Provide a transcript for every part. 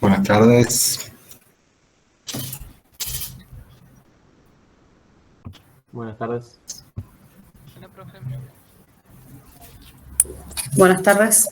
Buenas tardes. Buenas tardes. Hola, profe. Buenas tardes.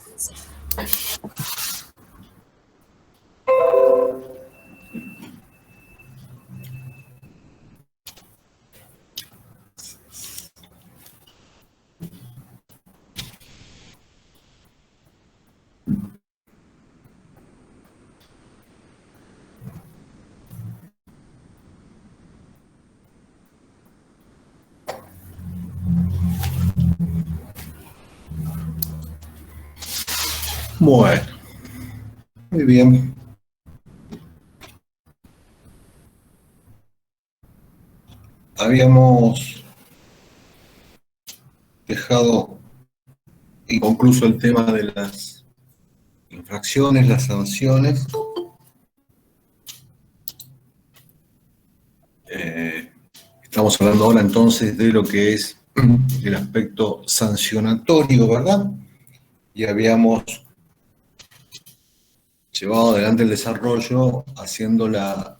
Bueno, muy bien. Habíamos dejado inconcluso el tema de las infracciones, las sanciones. Estamos hablando ahora entonces de lo que es el aspecto sancionatorio, ¿verdad? Y habíamos llevado adelante el desarrollo haciendo la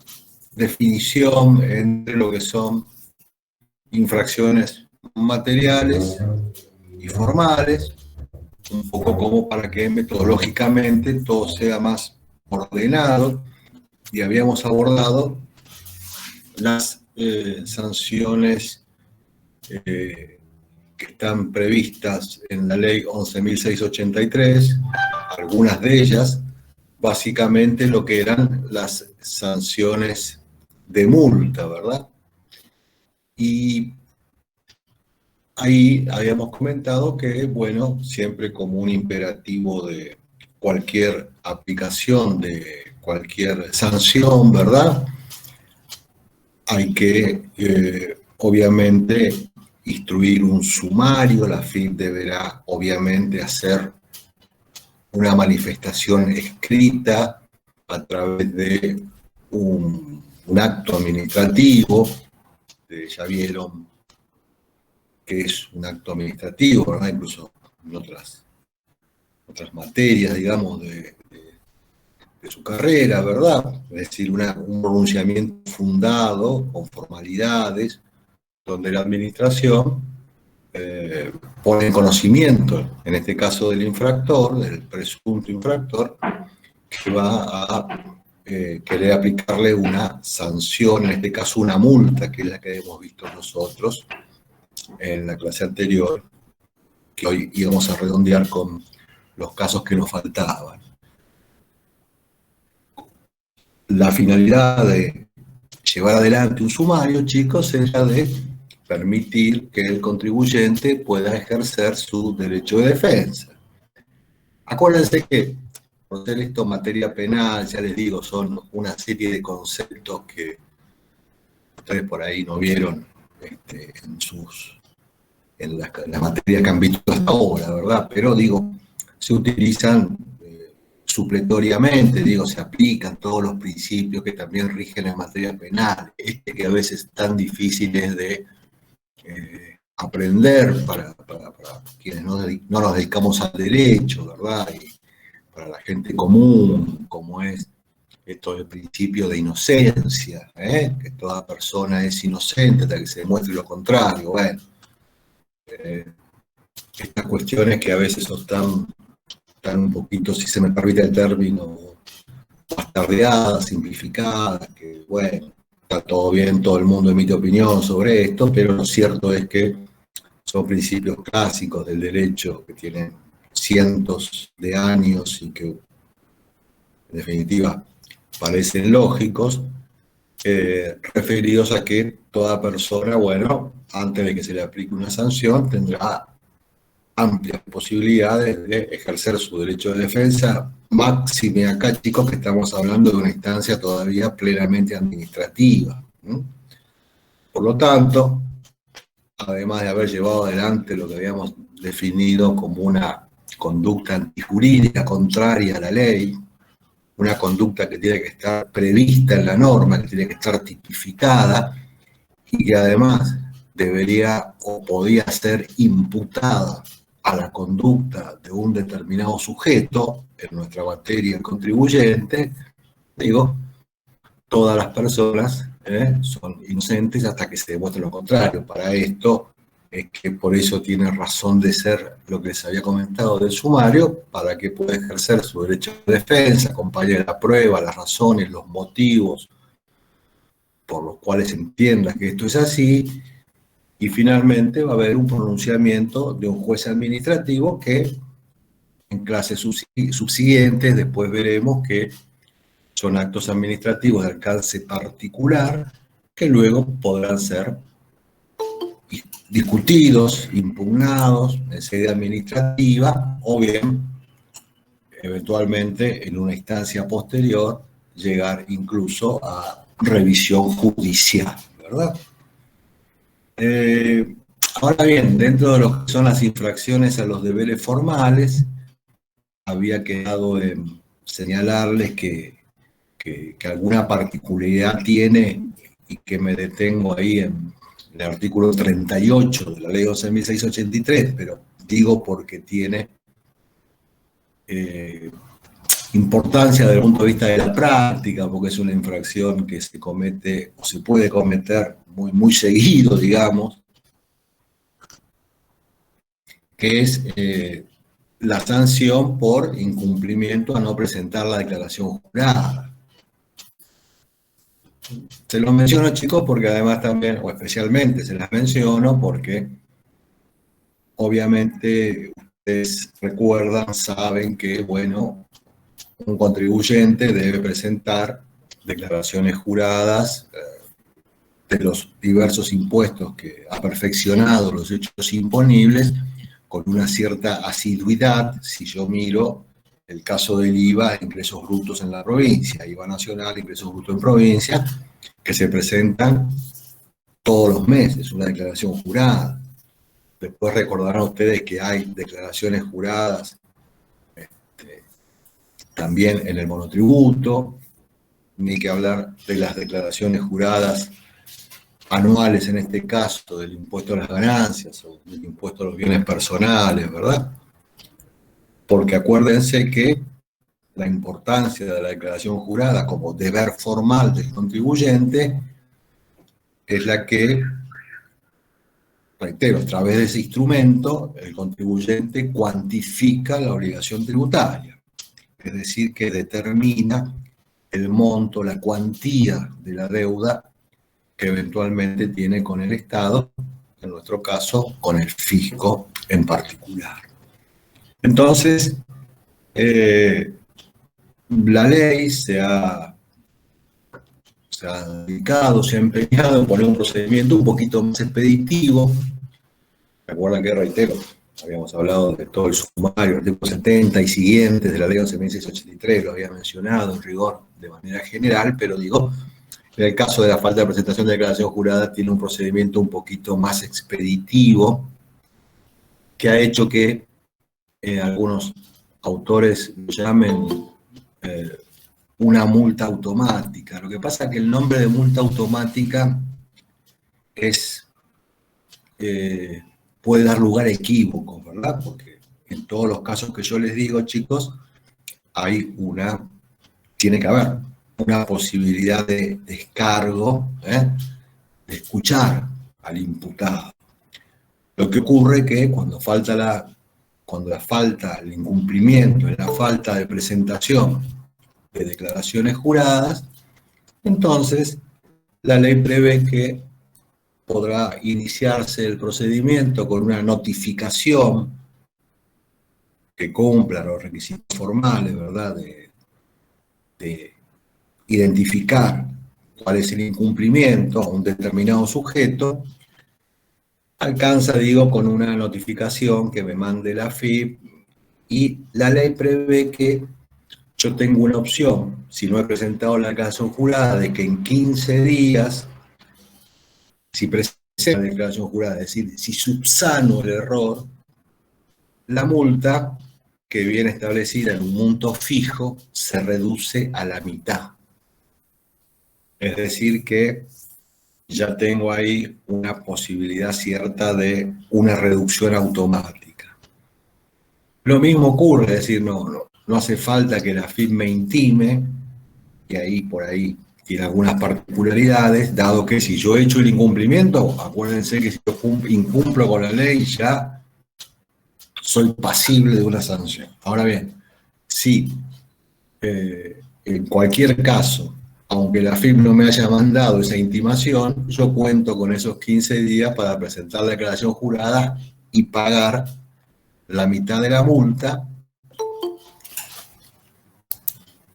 definición entre lo que son infracciones materiales y formales, un poco como para que metodológicamente todo sea más ordenado, y habíamos abordado las sanciones que están previstas en la ley 11.683, algunas de ellas, básicamente lo que eran las sanciones de multa, ¿verdad? Y ahí habíamos comentado que, bueno, siempre como un imperativo de cualquier aplicación, de cualquier sanción, ¿verdad? Hay que, obviamente, instruir un sumario, la FIP deberá, obviamente, hacer una manifestación escrita a través de un acto administrativo. Ya vieron que es un acto administrativo, ¿verdad? Incluso en otras materias, digamos, de su carrera, ¿verdad? Es decir, un pronunciamiento fundado con formalidades, donde la administración pone en conocimiento, en este caso del infractor, del presunto infractor, que va a querer aplicarle una sanción, en este caso una multa, que es la que hemos visto nosotros en la clase anterior, que hoy íbamos a redondear con los casos que nos faltaban. La finalidad de llevar adelante un sumario, chicos, es la de permitir que el contribuyente pueda ejercer su derecho de defensa. Acuérdense que, por ser esto materia penal, ya les digo, son una serie de conceptos que ustedes por ahí no vieron en las materias que han visto hasta ahora, ¿verdad? Pero digo, se utilizan supletoriamente, digo, se aplican todos los principios que también rigen en materia penal, que a veces tan difíciles de aprender para quienes no nos dedicamos al derecho, ¿verdad? Y para la gente común, como es esto del principio de inocencia, que toda persona es inocente hasta que se demuestre lo contrario. Bueno, estas cuestiones que a veces son tan un poquito, si se me permite el término, bastardeadas, simplificadas, que bueno, está todo bien, todo el mundo emite opinión sobre esto, pero lo cierto es que son principios clásicos del derecho que tienen cientos de años y que en definitiva parecen lógicos, referidos a que toda persona, bueno, antes de que se le aplique una sanción, tendrá amplias posibilidades de ejercer su derecho de defensa, máxime acá, chicos, que estamos hablando de una instancia todavía plenamente administrativa. Por lo tanto, además de haber llevado adelante lo que habíamos definido como una conducta antijurídica contraria a la ley, una conducta que tiene que estar prevista en la norma, que tiene que estar tipificada y que además debería o podía ser imputada a la conducta de un determinado sujeto, en nuestra materia el contribuyente, Digo, todas las personas son inocentes hasta que se demuestre lo contrario. Para esto es que por eso tiene razón de ser lo que les había comentado del sumario, para que pueda ejercer su derecho de defensa, acompañe la prueba, las razones, los motivos por los cuales entienda que esto es así, y finalmente va a haber un pronunciamiento de un juez administrativo que en clases subsiguientes después veremos que son actos administrativos de alcance particular que luego podrán ser discutidos, impugnados en sede administrativa o bien, eventualmente, en una instancia posterior, llegar incluso a revisión judicial, ¿verdad? Ahora bien, dentro de lo que son las infracciones a los deberes formales, había quedado en señalarles que alguna particularidad tiene y que me detengo ahí en el artículo 38 de la ley 11.683, pero digo porque tiene importancia desde el punto de vista de la práctica, porque es una infracción que se comete o se puede cometer muy seguido, digamos, que es la sanción por incumplimiento a no presentar la declaración jurada. Se los menciono, chicos, porque además también, o especialmente se las menciono porque obviamente ustedes recuerdan, saben que, bueno, un contribuyente debe presentar declaraciones juradas de los diversos impuestos que ha perfeccionado los hechos imponibles con una cierta asiduidad. Si yo miro el caso del IVA, ingresos brutos en la provincia, IVA nacional, ingresos brutos en provincia, que se presentan todos los meses, una declaración jurada. Después recordarán ustedes que hay declaraciones juradas también en el monotributo, ni que hablar de las declaraciones juradas anuales, en este caso, del impuesto a las ganancias o del impuesto a los bienes personales, ¿verdad? Porque acuérdense que la importancia de la declaración jurada como deber formal del contribuyente es la que, reitero, a través de ese instrumento, el contribuyente cuantifica la obligación tributaria, es decir, que determina el monto, la cuantía de la deuda que eventualmente tiene con el Estado, en nuestro caso, con el fisco en particular. Entonces, la ley se ha dedicado, se ha empeñado en poner un procedimiento un poquito más expeditivo. Recuerdan que, reitero, habíamos hablado de todo el sumario, artículo 70 y siguientes de la ley 11.683, lo había mencionado en rigor de manera general, pero digo, en el caso de la falta de presentación de declaración jurada tiene un procedimiento un poquito más expeditivo que ha hecho que algunos autores lo llamen una multa automática. Lo que pasa es que el nombre de multa automática puede dar lugar a equívocos, ¿verdad? Porque en todos los casos que yo les digo, chicos, tiene que haber una posibilidad de descargo, de escuchar al imputado. Lo que ocurre es que cuando falta el incumplimiento, la falta de presentación de declaraciones juradas, entonces la ley prevé que podrá iniciarse el procedimiento con una notificación que cumpla los requisitos formales, ¿verdad?, de identificar cuál es el incumplimiento a un determinado sujeto. Alcanza, digo, con una notificación que me mande la AFIP, y la ley prevé que yo tengo una opción, si no he presentado la declaración jurada, de que en 15 días, si presento la declaración jurada, es decir, si subsano el error, la multa, que viene establecida en un monto fijo, se reduce a la mitad. Es decir, que ya tengo ahí una posibilidad cierta de una reducción automática. Lo mismo ocurre, es decir, no hace falta que la AFIP me intime y ahí por ahí tiene algunas particularidades, dado que si yo he hecho el incumplimiento, acuérdense que si yo incumplo con la ley ya soy pasible de una sanción. Ahora bien, si en cualquier caso, aunque la AFIP no me haya mandado esa intimación, yo cuento con esos 15 días para presentar la declaración jurada y pagar la mitad de la multa,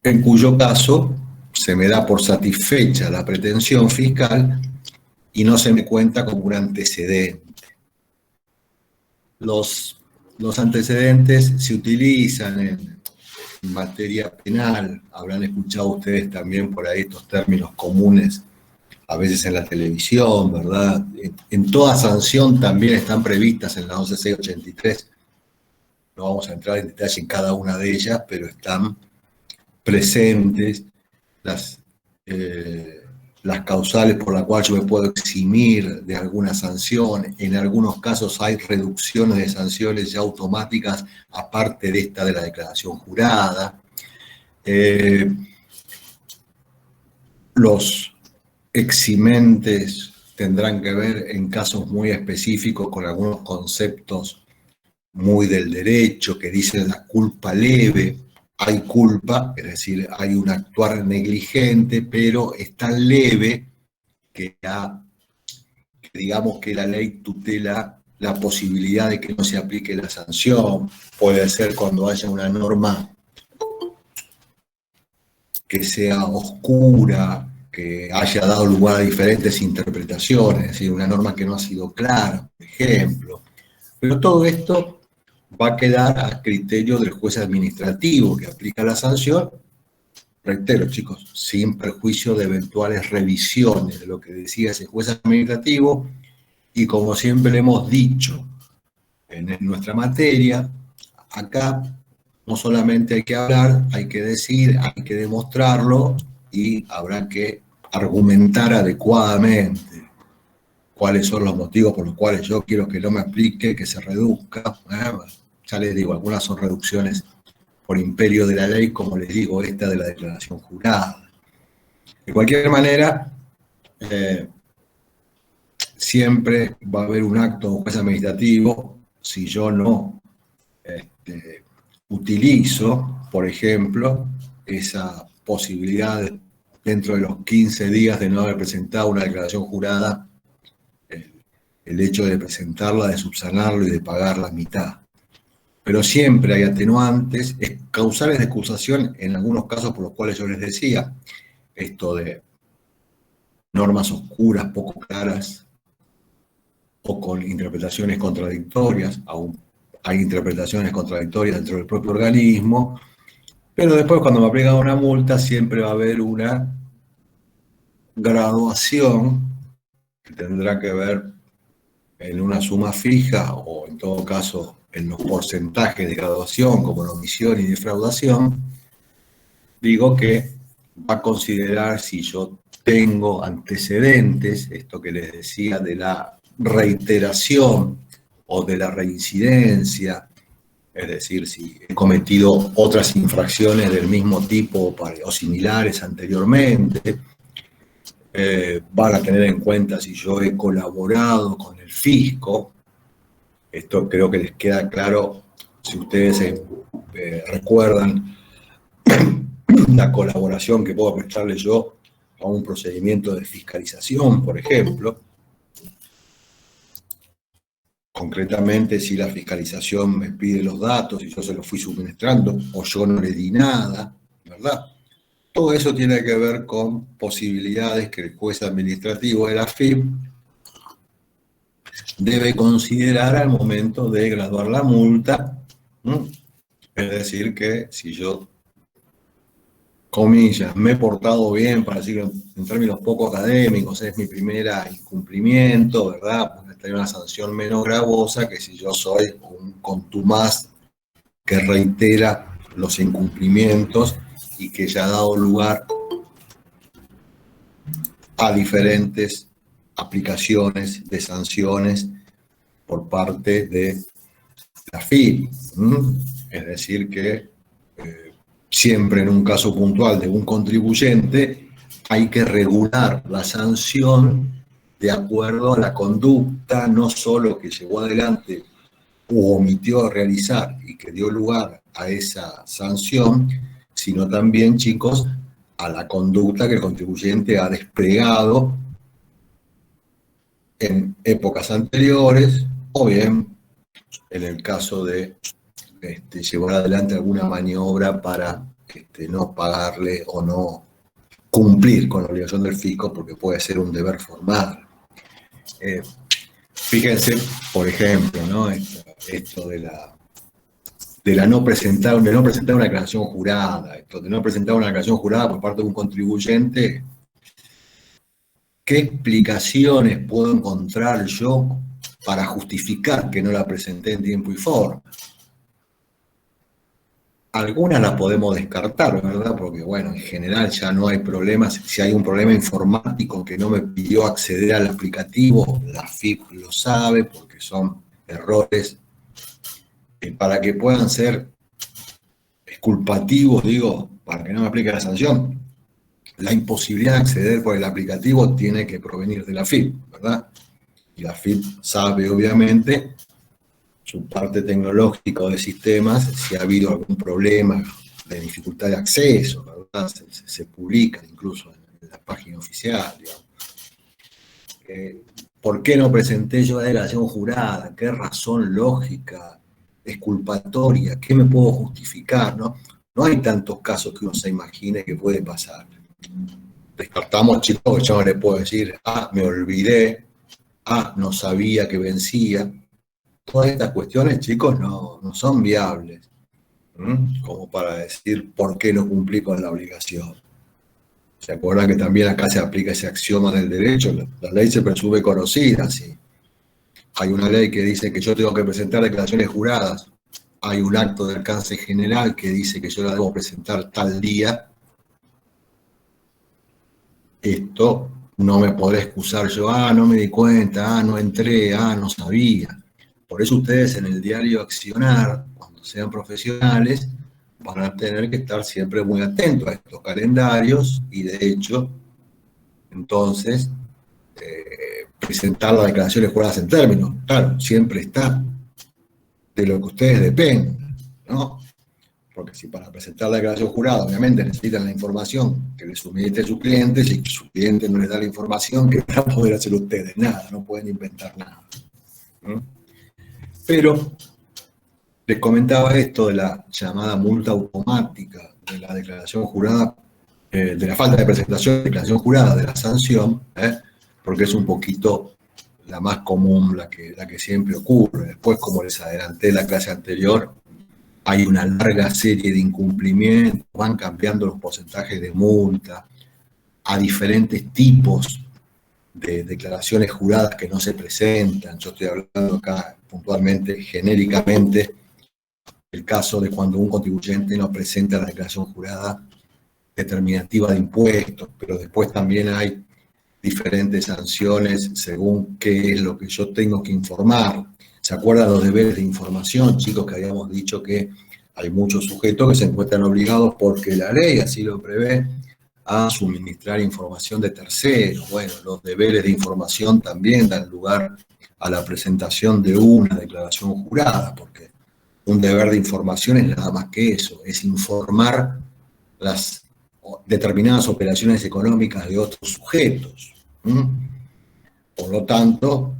en cuyo caso se me da por satisfecha la pretensión fiscal y no se me cuenta como un antecedente. Los antecedentes se utilizan en materia penal, habrán escuchado ustedes también por ahí estos términos comunes, a veces en la televisión, ¿verdad? En toda sanción también están previstas en la 11683. No vamos a entrar en detalle en cada una de ellas, pero están presentes las causales por las cuales yo me puedo eximir de alguna sanción. En algunos casos hay reducciones de sanciones ya automáticas, aparte de esta de la declaración jurada. Los eximentes tendrán que ver en casos muy específicos con algunos conceptos muy del derecho que dicen la culpa leve. Hay culpa, es decir, hay un actuar negligente, pero es tan leve que digamos que la ley tutela la posibilidad de que no se aplique la sanción. Puede ser cuando haya una norma que sea oscura, que haya dado lugar a diferentes interpretaciones, es decir, una norma que no ha sido clara, por ejemplo. Pero todo esto va a quedar a criterio del juez administrativo que aplica la sanción. Reitero, chicos, sin perjuicio de eventuales revisiones de lo que decía ese juez administrativo, y como siempre le hemos dicho en nuestra materia, acá no solamente hay que hablar, hay que decir, hay que demostrarlo, y habrá que argumentar adecuadamente cuáles son los motivos por los cuales yo quiero que no me aplique, que se reduzca. Ya les digo, algunas son reducciones por imperio de la ley, como les digo, esta de la declaración jurada. De cualquier manera, siempre va a haber un acto de juez administrativo si yo no utilizo, por ejemplo, esa posibilidad dentro de los 15 días de no haber presentado una declaración jurada, el hecho de presentarla, de subsanarlo y de pagar la mitad. Pero siempre hay atenuantes, causales de excusación en algunos casos por los cuales yo les decía, esto de normas oscuras, poco claras, o con interpretaciones contradictorias. Aún hay interpretaciones contradictorias dentro del propio organismo, pero después cuando me aplican una multa siempre va a haber una graduación que tendrá que ver en una suma fija o en todo caso en los porcentajes de graduación como en omisión y defraudación. Digo que va a considerar si yo tengo antecedentes, esto que les decía de la reiteración o de la reincidencia, es decir, si he cometido otras infracciones del mismo tipo o similares anteriormente. Van a tener en cuenta si yo he colaborado con el fisco. Esto creo que les queda claro si ustedes recuerdan la colaboración que puedo prestarle yo a un procedimiento de fiscalización, por ejemplo. Concretamente, si la fiscalización me pide los datos y yo se los fui suministrando o yo no le di nada, ¿verdad? Todo eso tiene que ver con posibilidades que el juez administrativo de la AFIP debe considerar al momento de graduar la multa. Es decir, que si yo, comillas, me he portado bien, para decirlo en términos poco académicos, es mi primera incumplimiento, ¿verdad? Pues estaría una sanción menos gravosa que si yo soy un contumaz que reitera los incumplimientos y que ya ha dado lugar a diferentes aplicaciones de sanciones por parte de la FIP. Es decir, que siempre en un caso puntual de un contribuyente, hay que regular la sanción de acuerdo a la conducta, no solo que llevó adelante u omitió realizar y que dio lugar a esa sanción, sino también, chicos, a la conducta que el contribuyente ha desplegado en épocas anteriores, o bien en el caso de llevar adelante alguna maniobra para no pagarle o no cumplir con la obligación del fisco, porque puede ser un deber formal. Fíjense, por ejemplo, ¿no? Esto de no presentar una declaración jurada, esto de no presentar una declaración jurada por parte de un contribuyente. ¿Qué explicaciones puedo encontrar yo para justificar que no la presenté en tiempo y forma? Algunas las podemos descartar, ¿verdad? Porque, bueno, en general ya no hay problemas. Si hay un problema informático que no me pidió acceder al aplicativo, la FIP lo sabe porque son errores para que puedan ser exculpativos, digo, para que no me aplique la sanción. La imposibilidad de acceder por el aplicativo tiene que provenir de la FIP, ¿verdad? Y la FIP sabe, obviamente, su parte tecnológica o de sistemas, si ha habido algún problema de dificultad de acceso, ¿verdad? Se publican incluso en la página oficial, digamos. ¿Por qué no presenté yo la declaración jurada? ¿Qué razón lógica, exculpatoria? ¿Qué me puedo justificar? ¿No? No hay tantos casos que uno se imagine que puede pasar. Descartamos, chicos, que yo no le puedo decir, me olvidé, no sabía que vencía. Todas estas cuestiones, chicos, no son viables, como para decir por qué no cumplí con la obligación. ¿Se acuerdan que también acá se aplica ese axioma del derecho? La ley se presume conocida, sí. Hay una ley que dice que yo tengo que presentar declaraciones juradas. Hay un acto de alcance general que dice que yo la debo presentar tal día. Esto no me podré excusar yo, no me di cuenta, no entré, no sabía. Por eso ustedes en el diario Accionar, cuando sean profesionales, van a tener que estar siempre muy atentos a estos calendarios y de hecho, entonces, presentar las declaraciones juradas en términos. Claro, siempre está de lo que ustedes dependen, ¿no? Porque si para presentar la declaración jurada, obviamente necesitan la información que les suministre su cliente, si su cliente no les da la información, ¿qué van a poder hacer ustedes? Nada, no pueden inventar nada. Pero les comentaba esto de la llamada multa automática de la declaración jurada, de la falta de presentación de declaración jurada de la sanción, porque es un poquito la más común, la que siempre ocurre. Después, como les adelanté en la clase anterior, hay una larga serie de incumplimientos, van cambiando los porcentajes de multa, a diferentes tipos de declaraciones juradas que no se presentan. Yo estoy hablando acá puntualmente, genéricamente, el caso de cuando un contribuyente no presenta la declaración jurada determinativa de impuestos, pero después también hay diferentes sanciones según qué es lo que yo tengo que informar. ¿Se acuerdan los deberes de información, chicos, que habíamos dicho que hay muchos sujetos que se encuentran obligados porque la ley así lo prevé a suministrar información de terceros? Bueno, los deberes de información también dan lugar a la presentación de una declaración jurada, porque un deber de información es nada más que eso, es informar las determinadas operaciones económicas de otros sujetos. Por lo tanto,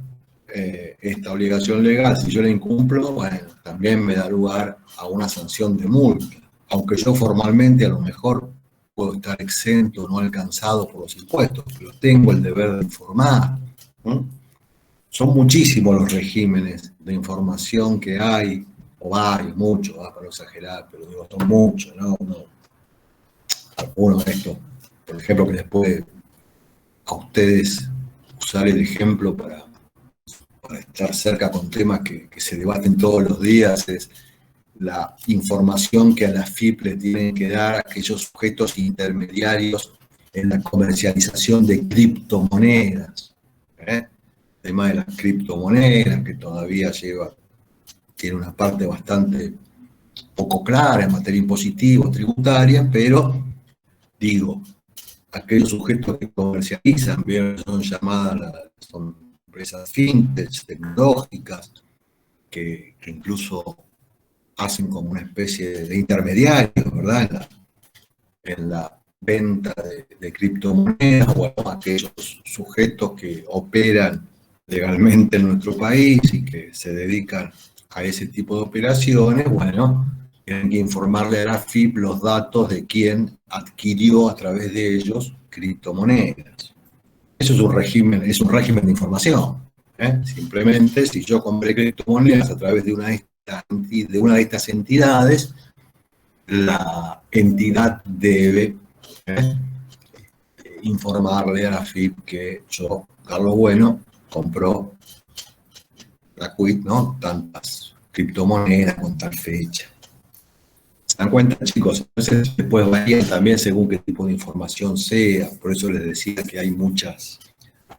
esta obligación legal, si yo la incumplo, bueno, también me da lugar a una sanción de multa, aunque yo formalmente a lo mejor puedo estar exento, no alcanzado por los impuestos, pero tengo el deber de informar. Son muchísimos los regímenes de información que hay, o varios, muchos, para no exagerar, pero digo, son muchos, ¿no? Algunos de estos, por ejemplo, que les puede a ustedes usar el ejemplo para estar cerca con temas que se debaten todos los días, es la información que a la FIP le tienen que dar a aquellos sujetos intermediarios en la comercialización de criptomonedas. El tema de las criptomonedas, que todavía tiene una parte bastante poco clara en materia impositiva, tributaria, pero digo, aquellos sujetos que comercializan, bien, son llamadas, son empresas fintech, tecnológicas, que incluso hacen como una especie de intermediario, ¿verdad? En la venta de criptomonedas, o aquellos sujetos que operan legalmente en nuestro país y que se dedican a ese tipo de operaciones, bueno, tienen que informarle a la AFIP los datos de quién adquirió a través de ellos criptomonedas. Eso es un régimen de información. Simplemente, si yo compré criptomonedas a través de una de estas entidades, la entidad debe informarle a la AFIP que yo, Carlos Bueno, compró ¿no? Tantas criptomonedas con tal fecha. ¿Se dan cuenta, chicos? Entonces, después varían también según qué tipo de información sea. Por eso les decía que hay muchas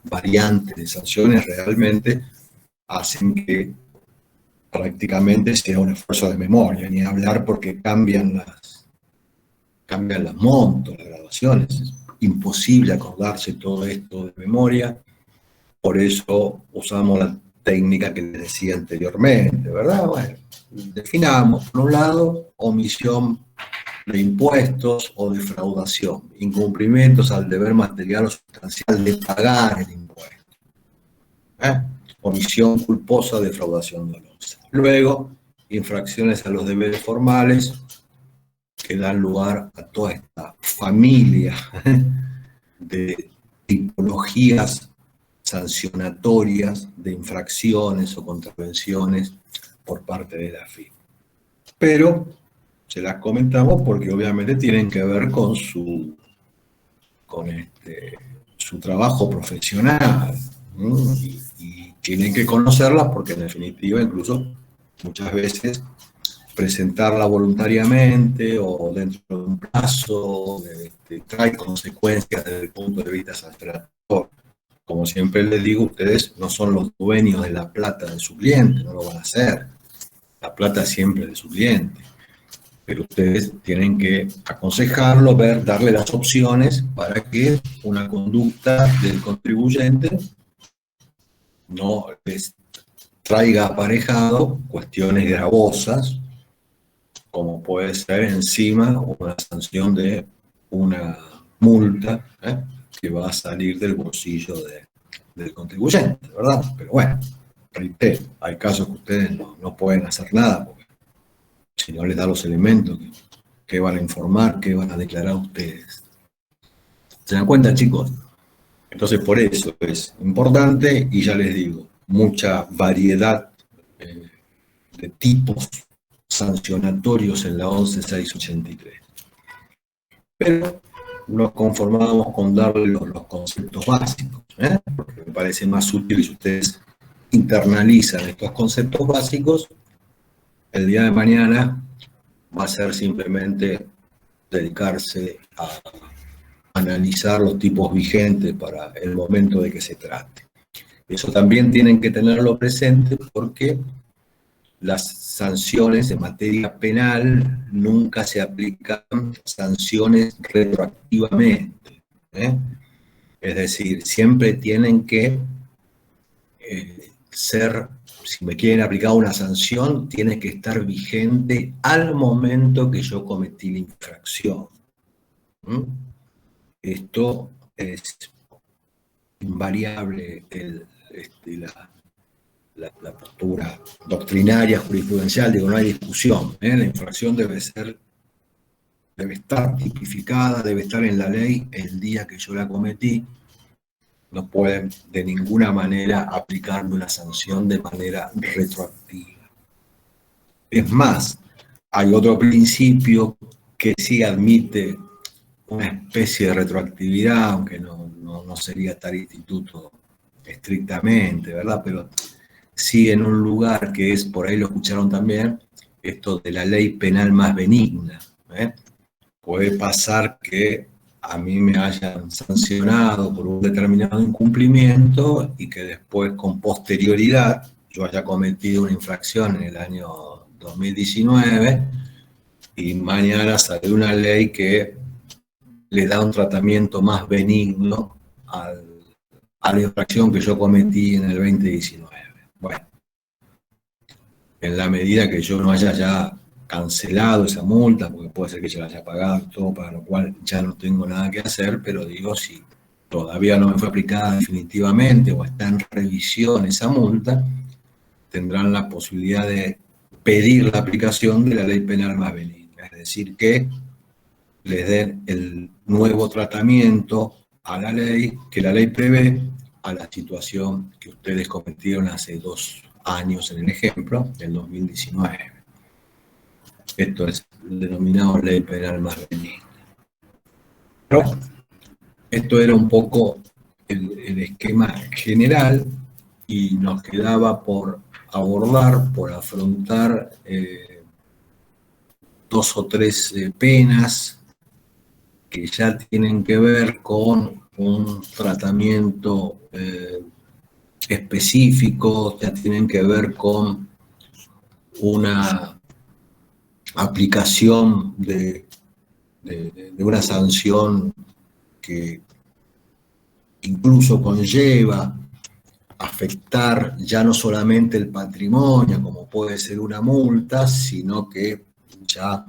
variantes de sanciones. Realmente hacen que prácticamente sea un esfuerzo de memoria, ni hablar porque cambian los montos, las graduaciones. Es imposible acordarse todo esto de memoria. Por eso usamos la técnica que les decía anteriormente, ¿verdad? Bueno, definamos, por un lado, omisión de impuestos o defraudación, incumplimientos al deber material o sustancial de pagar el impuesto. Omisión culposa, defraudación dolosa. Luego, infracciones a los deberes formales que dan lugar a toda esta familia de tipologías sancionatorias de infracciones o contravenciones por parte de la AFIP. Pero se las comentamos porque obviamente tienen que ver con su trabajo profesional, y tienen que conocerlas porque en definitiva incluso muchas veces presentarla voluntariamente o dentro de un plazo trae consecuencias desde el punto de vista sancionatorio. Como siempre les digo, ustedes no son los dueños de la plata de su cliente, no lo van a hacer. La plata siempre es de su cliente. Pero ustedes tienen que aconsejarlo, darle las opciones para que una conducta del contribuyente no les traiga aparejado cuestiones gravosas, como puede ser encima una sanción de una multa, que va a salir del bolsillo del contribuyente, ¿verdad? Pero bueno, reitero, hay casos que ustedes no pueden hacer nada, porque si no les da los elementos que van a informar, que van a declarar ustedes. ¿Se dan cuenta, chicos? Entonces, por eso es importante, y ya les digo, mucha variedad de tipos sancionatorios en la 11683. Pero nos conformamos con darle los conceptos básicos, porque me parece más útil si ustedes internalizan estos conceptos básicos. El día de mañana va a ser simplemente dedicarse a analizar los tipos vigentes para el momento de que se trate. Eso también tienen que tenerlo presente porque las sanciones en materia penal nunca se aplican sanciones retroactivamente. Es decir, siempre tienen que ser, si me quieren aplicar una sanción, tiene que estar vigente al momento que yo cometí la infracción. Esto es invariable, la postura doctrinaria, jurisprudencial, digo, no hay discusión. La infracción debe estar tipificada, debe estar en la ley el día que yo la cometí. No pueden de ninguna manera aplicarme una sanción de manera retroactiva. Es más, hay otro principio que sí admite una especie de retroactividad, aunque no sería tal instituto estrictamente, ¿verdad? Pero sí en un lugar que es, por ahí lo escucharon también, esto de la ley penal más benigna. Puede pasar que a mí me hayan sancionado por un determinado incumplimiento y que después, con posterioridad, yo haya cometido una infracción en el año 2019, y mañana sale una ley que le da un tratamiento más benigno a la infracción que yo cometí en el 2019. Bueno, en la medida que yo no haya ya cancelado esa multa, porque puede ser que ya la haya pagado todo, para lo cual ya no tengo nada que hacer, pero digo, si todavía no me fue aplicada definitivamente o está en revisión esa multa, tendrán la posibilidad de pedir la aplicación de la ley penal más benigna, es decir, que les den el nuevo tratamiento a la ley, que la ley prevé, a la situación que ustedes cometieron hace 2 años en el ejemplo, del 2019. Esto es denominado ley penal más benigna. Pero esto era un poco el esquema general, y nos quedaba por abordar, por afrontar 2 o 3 penas que ya tienen que ver con un tratamiento específico, ya tienen que ver con una aplicación de una sanción que incluso conlleva afectar ya no solamente el patrimonio, como puede ser una multa, sino que ya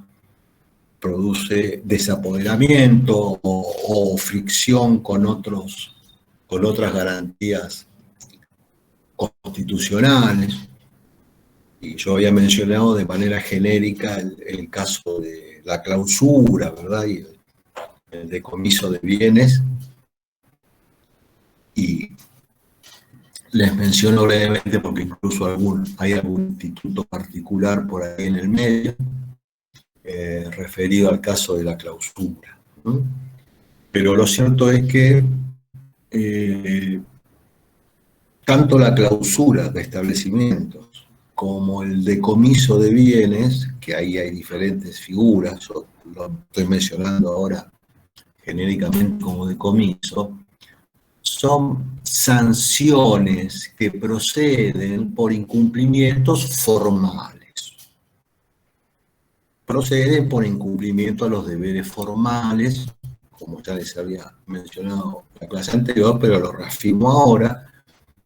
produce desapoderamiento o fricción con otras garantías constitucionales. Y yo había mencionado de manera genérica el caso de la clausura, ¿verdad? Y el decomiso de bienes. Y les menciono brevemente porque incluso hay algún instituto particular por ahí en el medio, referido al caso de la clausura, ¿no? Pero lo cierto es que tanto la clausura de establecimientos como el decomiso de bienes, que ahí hay diferentes figuras, yo lo estoy mencionando ahora genéricamente como decomiso, son sanciones que proceden por incumplimientos formales. Proceden por incumplimiento a los deberes formales, como ya les había mencionado en la clase anterior, pero lo reafirmo ahora,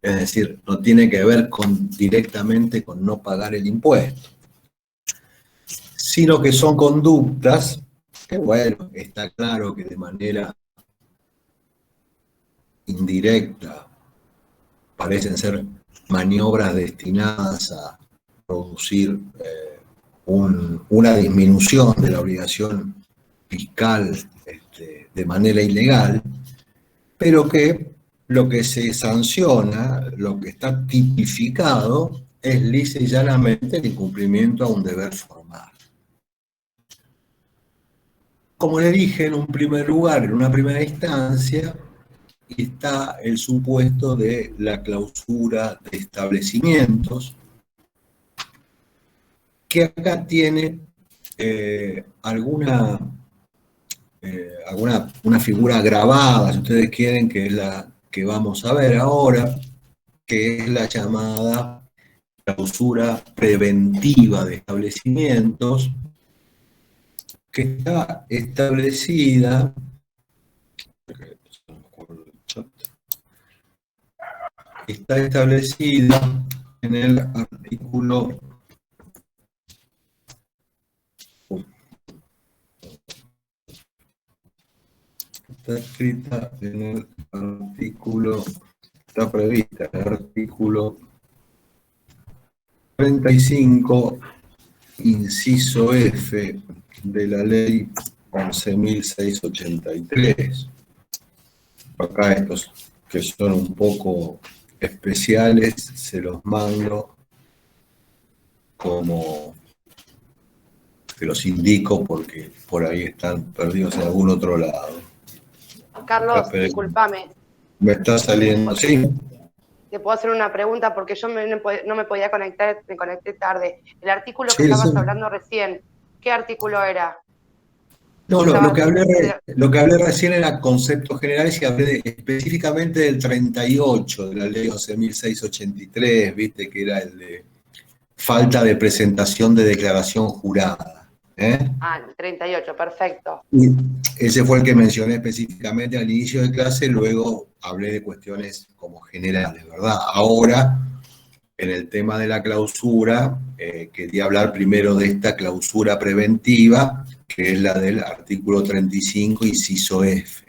es decir, no tiene que ver directamente con no pagar el impuesto, sino que son conductas que, bueno, está claro que de manera indirecta parecen ser maniobras destinadas a producir una disminución de la obligación fiscal de manera ilegal, pero que lo que se sanciona, lo que está tipificado, es lisa y llanamente el incumplimiento a un deber formal. Como le dije, en un primer lugar, en una primera instancia, está el supuesto de la clausura de establecimientos, que acá tiene una figura grabada, si ustedes quieren, que es la que vamos a ver ahora, que es la llamada clausura preventiva de establecimientos, que está establecida en el artículo está prevista en el artículo 35, inciso F, de la ley 11.683. Acá estos que son un poco especiales, se los mando como, se los indico porque por ahí están perdidos en algún otro lado. Carlos, discúlpame. Me está saliendo, ¿sí? Te puedo hacer una pregunta porque yo no me podía conectar, me conecté tarde. El artículo que estabas hablando recién, ¿qué artículo era? No, lo que hablé recién era conceptos generales y hablé específicamente del 38 de la ley 11.683, viste, que era el de falta de presentación de declaración jurada. Ah, el 38, perfecto. Y ese fue el que mencioné específicamente al inicio de clase, luego hablé de cuestiones como generales, ¿verdad? Ahora, en el tema de la clausura, quería hablar primero de esta clausura preventiva, que es la del artículo 35, inciso F.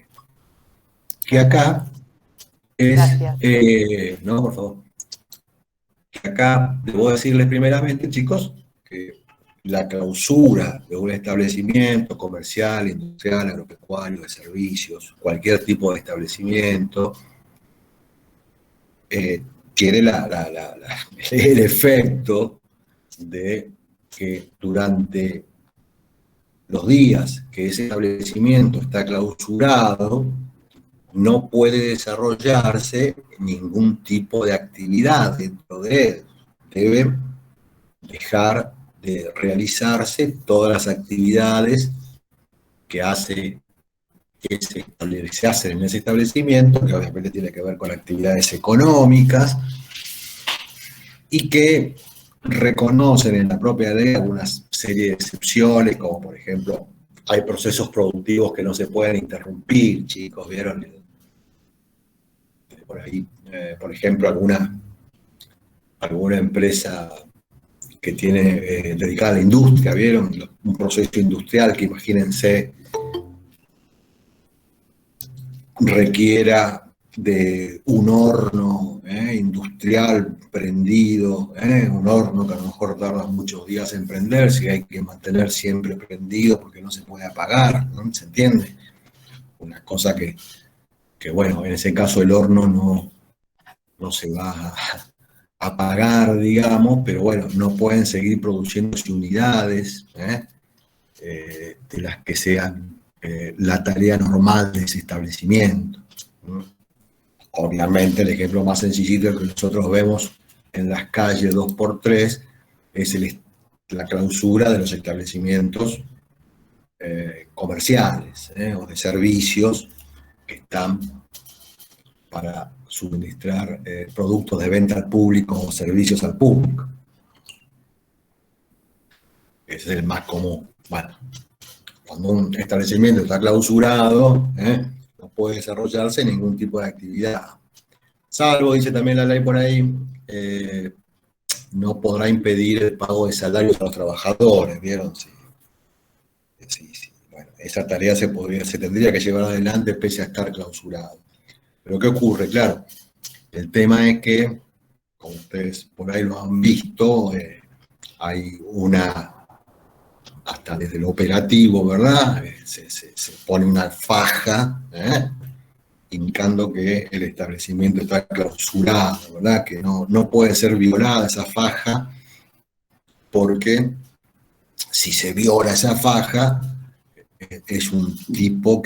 Que acá es... no, por favor. Que acá debo decirles primeramente, chicos, que la clausura de un establecimiento comercial, industrial, agropecuario, de servicios, cualquier tipo de establecimiento, tiene el efecto de que durante los días que ese establecimiento está clausurado, no puede desarrollarse ningún tipo de actividad dentro de él. Debe dejar de realizarse todas las actividades que se hacen en ese establecimiento, que obviamente tiene que ver con actividades económicas, y que reconocen en la propia ley alguna serie de excepciones, como por ejemplo, hay procesos productivos que no se pueden interrumpir, chicos, ¿vieron? Por ahí, por ejemplo, alguna empresa que tiene dedicada a la industria, ¿vieron? Un proceso industrial que, imagínense, requiera de un horno industrial prendido, un horno que a lo mejor tarda muchos días en prenderse y hay que mantener siempre prendido porque no se puede apagar, ¿no? ¿Se entiende? Una cosa que bueno, en ese caso el horno no se va a apagar, digamos, pero bueno, no pueden seguir produciéndose unidades de las que sean la tarea normal de ese establecimiento. Obviamente el ejemplo más sencillito que nosotros vemos en las calles 2x3 es la clausura de los establecimientos comerciales o de servicios que están para suministrar productos de venta al público o servicios al público. Ese es el más común. Bueno, cuando un establecimiento está clausurado, no puede desarrollarse ningún tipo de actividad. Salvo, dice también la ley por ahí, no podrá impedir el pago de salarios a los trabajadores, ¿vieron? Sí. Bueno, esa tarea se tendría que llevar adelante pese a estar clausurado. Pero ¿qué ocurre? Claro, el tema es que, como ustedes por ahí lo han visto, hay hasta desde lo operativo, ¿verdad? Se pone una faja, indicando que el establecimiento está clausurado, ¿verdad? Que no puede ser violada esa faja, porque si se viola esa faja, es un tipo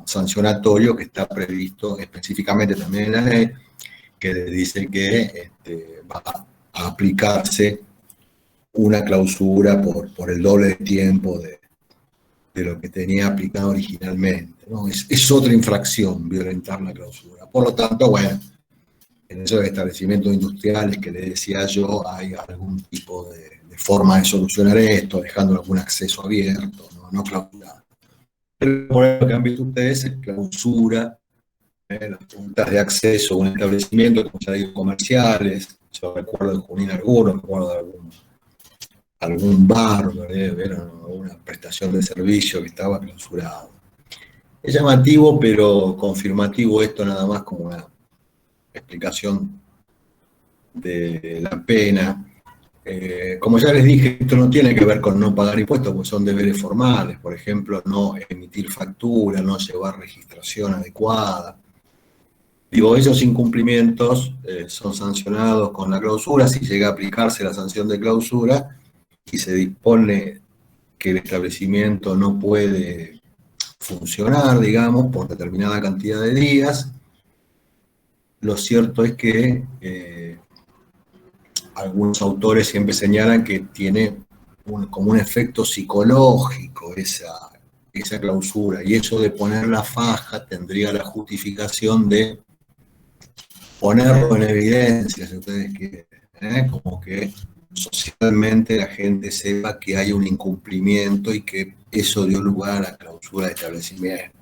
sancionatorio que está previsto específicamente también en la ley, que dice que va a aplicarse una clausura por el doble de tiempo de lo que tenía aplicado originalmente, ¿no? Es otra infracción violentar la clausura. Por lo tanto, bueno, en esos establecimientos industriales que les decía yo, hay algún tipo de forma de solucionar esto, dejando algún acceso abierto, no clausurado. Pero por lo que han visto ustedes es clausura, las preguntas de acceso a un establecimiento, como ya digo, comerciales. Yo recuerdo de Junín alguno, recuerdo de algún bar, una prestación de servicio que estaba clausurado. Es llamativo, pero confirmativo esto nada más como una explicación de la pena. Como ya les dije, esto no tiene que ver con no pagar impuestos, porque son deberes formales, por ejemplo, no emitir factura, no llevar registración adecuada. Digo, esos incumplimientos son sancionados con la clausura. Si llega a aplicarse la sanción de clausura y se dispone que el establecimiento no puede funcionar, digamos, por determinada cantidad de días, lo cierto es que algunos autores siempre señalan que tiene como un efecto psicológico esa clausura, y eso de poner la faja tendría la justificación de ponerlo en evidencia, si ustedes quieren, como que socialmente la gente sepa que hay un incumplimiento y que eso dio lugar a la clausura de establecimiento.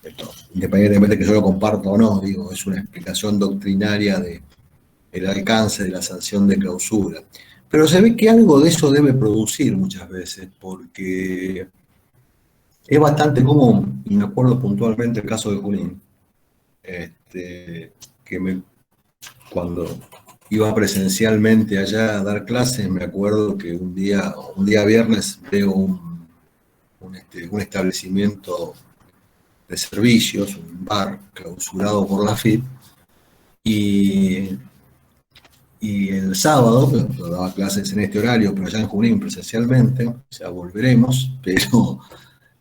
Esto, independientemente de que yo lo comparto o no, digo, es una explicación doctrinaria del alcance de la sanción de clausura. Pero se ve que algo de eso debe producir muchas veces, porque es bastante común, y me acuerdo puntualmente el caso de Junín, cuando iba presencialmente allá a dar clases, me acuerdo que un día viernes veo un establecimiento de servicios, un bar clausurado por la FIP, y el sábado, yo daba clases en este horario, pero allá en Junín presencialmente, o sea, volveremos, pero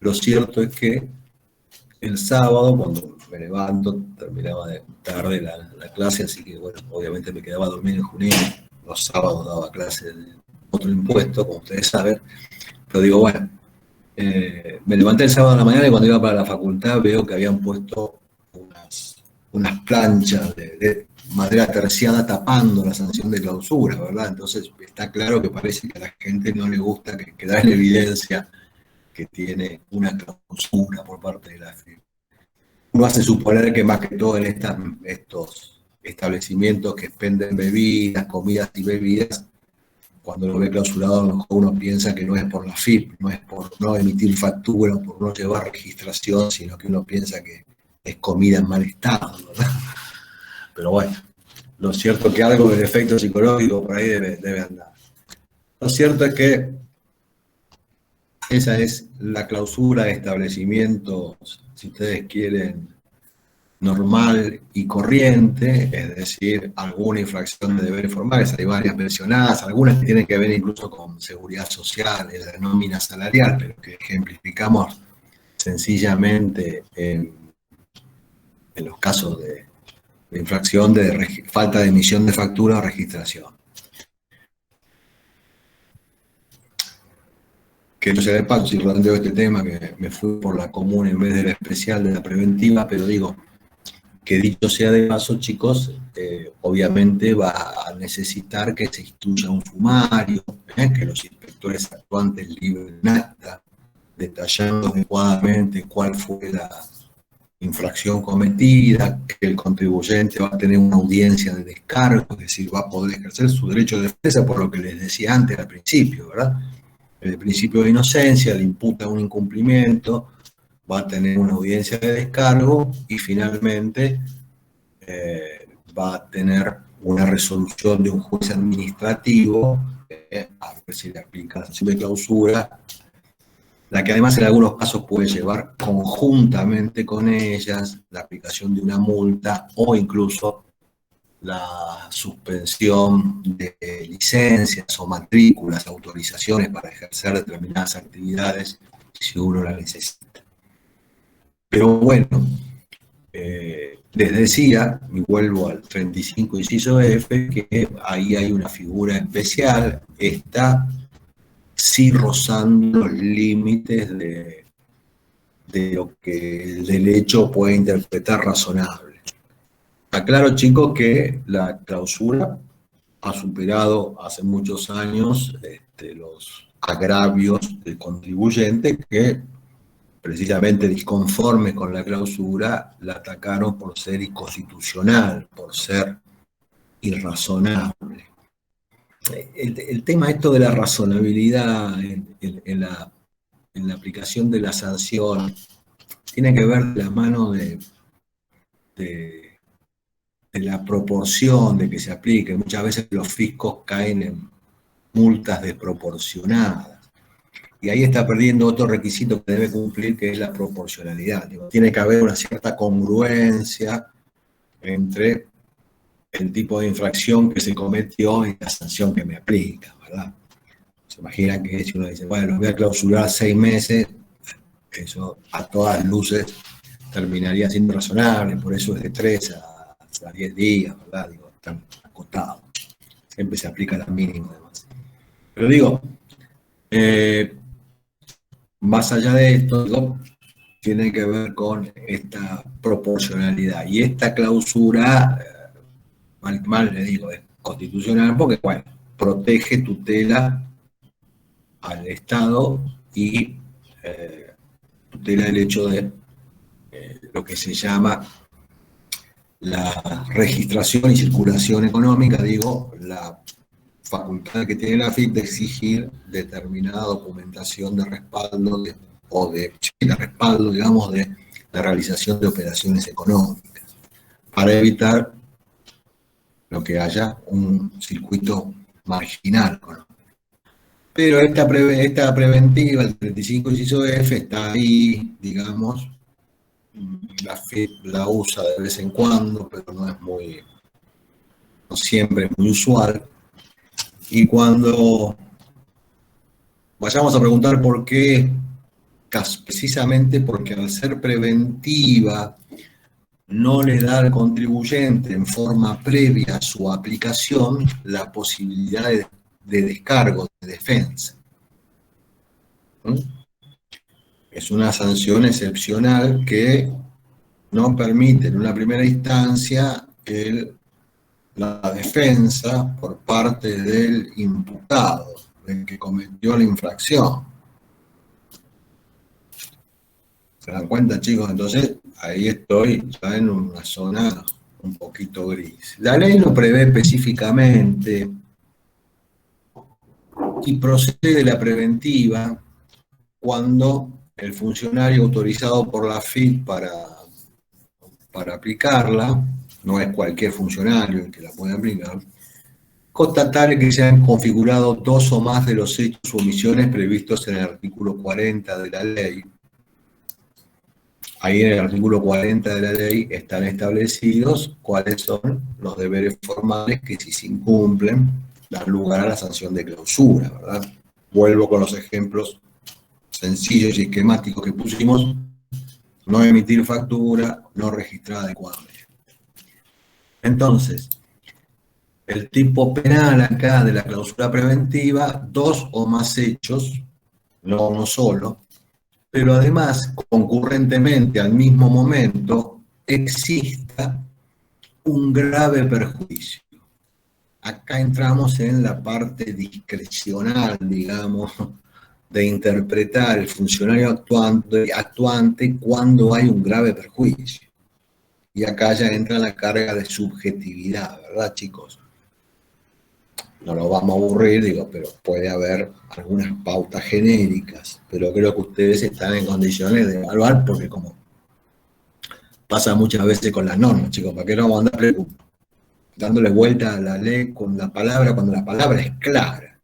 lo cierto es que el sábado, cuando me levanto, terminaba de tarde la clase, así que bueno, obviamente me quedaba a dormir en Junín. Los sábados daba clase de otro impuesto, como ustedes saben, pero digo, bueno, me levanté el sábado a la mañana y cuando iba para la facultad veo que habían puesto unas planchas de madera terciada tapando la sanción de clausura, ¿verdad? Entonces está claro que parece que a la gente no le gusta que quede en evidencia que tiene una clausura por parte de la FIP. Uno hace suponer que más que todo en estos establecimientos que expenden bebidas, comidas y bebidas, cuando lo ve clausurado, a lo mejor uno piensa que no es por la FIP, no es por no emitir factura, por no llevar registración, sino que uno piensa que es comida en mal estado, ¿verdad? Pero bueno, lo cierto es que algo del efecto psicológico por ahí debe andar. Lo cierto es que esa es la clausura de establecimientos, si ustedes quieren, normal y corriente, es decir, alguna infracción de deberes formales, hay varias mencionadas, algunas que tienen que ver incluso con seguridad social, en la nómina salarial, pero que ejemplificamos sencillamente en los casos de infracción de falta de emisión de factura o registración. Que no sea de paso, si planteo este tema, que me fui por la común en vez de la especial de la preventiva, pero digo, que dicho sea de paso, chicos, obviamente va a necesitar que se instruya un sumario, que los inspectores actuantes libren acta, detallando adecuadamente cuál fue la infracción cometida, que el contribuyente va a tener una audiencia de descargo, es decir, va a poder ejercer su derecho de defensa por lo que les decía antes al principio, ¿verdad? El principio de inocencia, le imputa un incumplimiento, va a tener una audiencia de descargo y finalmente va a tener una resolución de un juez administrativo, a ver si le aplica la sanción de clausura, la que además en algunos casos puede llevar conjuntamente con ellas la aplicación de una multa o incluso la suspensión de licencias o matrículas, autorizaciones para ejercer determinadas actividades si uno las necesita. Pero bueno, les decía, y vuelvo al 35 inciso F, que ahí hay una figura especial, está sí rozando los límites de lo que el derecho puede interpretar razonable. Aclaro, chicos, que la clausura ha superado hace muchos años los agravios del contribuyente que, precisamente disconforme con la clausura, la atacaron por ser inconstitucional, por ser irrazonable. El tema esto de la razonabilidad en la aplicación de la sanción tiene que ver de la mano de la proporción de que se aplique. Muchas veces los fiscos caen en multas desproporcionadas. Y ahí está perdiendo otro requisito que debe cumplir, que es la proporcionalidad. Digo, tiene que haber una cierta congruencia entre el tipo de infracción que se cometió y la sanción que me aplica, ¿verdad? Se imaginan que si uno dice, bueno, lo voy a clausurar 6 meses, eso a todas luces terminaría siendo razonable, por eso es de 3 a 10 días, ¿verdad? Digo, están acotados. Siempre se aplica la mínima, además. Pero digo, más allá de esto, digo, tiene que ver con esta proporcionalidad. Y esta clausura, mal le digo, es constitucional porque, bueno, protege, tutela al Estado y tutela el hecho de lo que se llama la registración y circulación económica, digo, la facultad que tiene la AFIP de exigir determinada documentación de respaldo de respaldo, digamos, de la realización de operaciones económicas, para evitar lo que haya un circuito marginal. Pero esta preventiva, el 35 inciso F, está ahí, digamos, la FIP la usa de vez en cuando, pero no siempre es muy usual. Y cuando vayamos a preguntar por qué, precisamente porque al ser preventiva no le da al contribuyente en forma previa a su aplicación la posibilidad de descargo, de defensa. Es una sanción excepcional que no permite en una primera instancia la defensa por parte del imputado, del que cometió la infracción. ¿Se dan cuenta, chicos? Entonces, ahí estoy ya en una zona un poquito gris. La ley lo prevé específicamente y procede la preventiva cuando el funcionario autorizado por la AFIP para aplicarla, no es cualquier funcionario el que la puede aplicar, constatar que se han configurado 2 o más de los hechos u omisiones previstos en el artículo 40 de la ley. Ahí en el artículo 40 de la ley están establecidos cuáles son los deberes formales que, si se incumplen, dan lugar a la sanción de clausura, ¿verdad? Vuelvo con los ejemplos sencillos y esquemáticos que pusimos: no emitir factura, no registrar adecuadamente. Entonces, el tipo penal acá de la clausura preventiva, 2 o más hechos, no uno solo, pero además, concurrentemente al mismo momento, exista un grave perjuicio. Acá entramos en la parte discrecional, digamos, de interpretar el funcionario actuante cuando hay un grave perjuicio. Y acá ya entra la carga de subjetividad, ¿verdad, chicos? No lo vamos a aburrir, digo, pero puede haber algunas pautas genéricas, pero creo que ustedes están en condiciones de evaluar, porque como pasa muchas veces con las normas, chicos, ¿para qué no vamos a andar dándole vuelta a la ley con la palabra cuando la palabra es clara?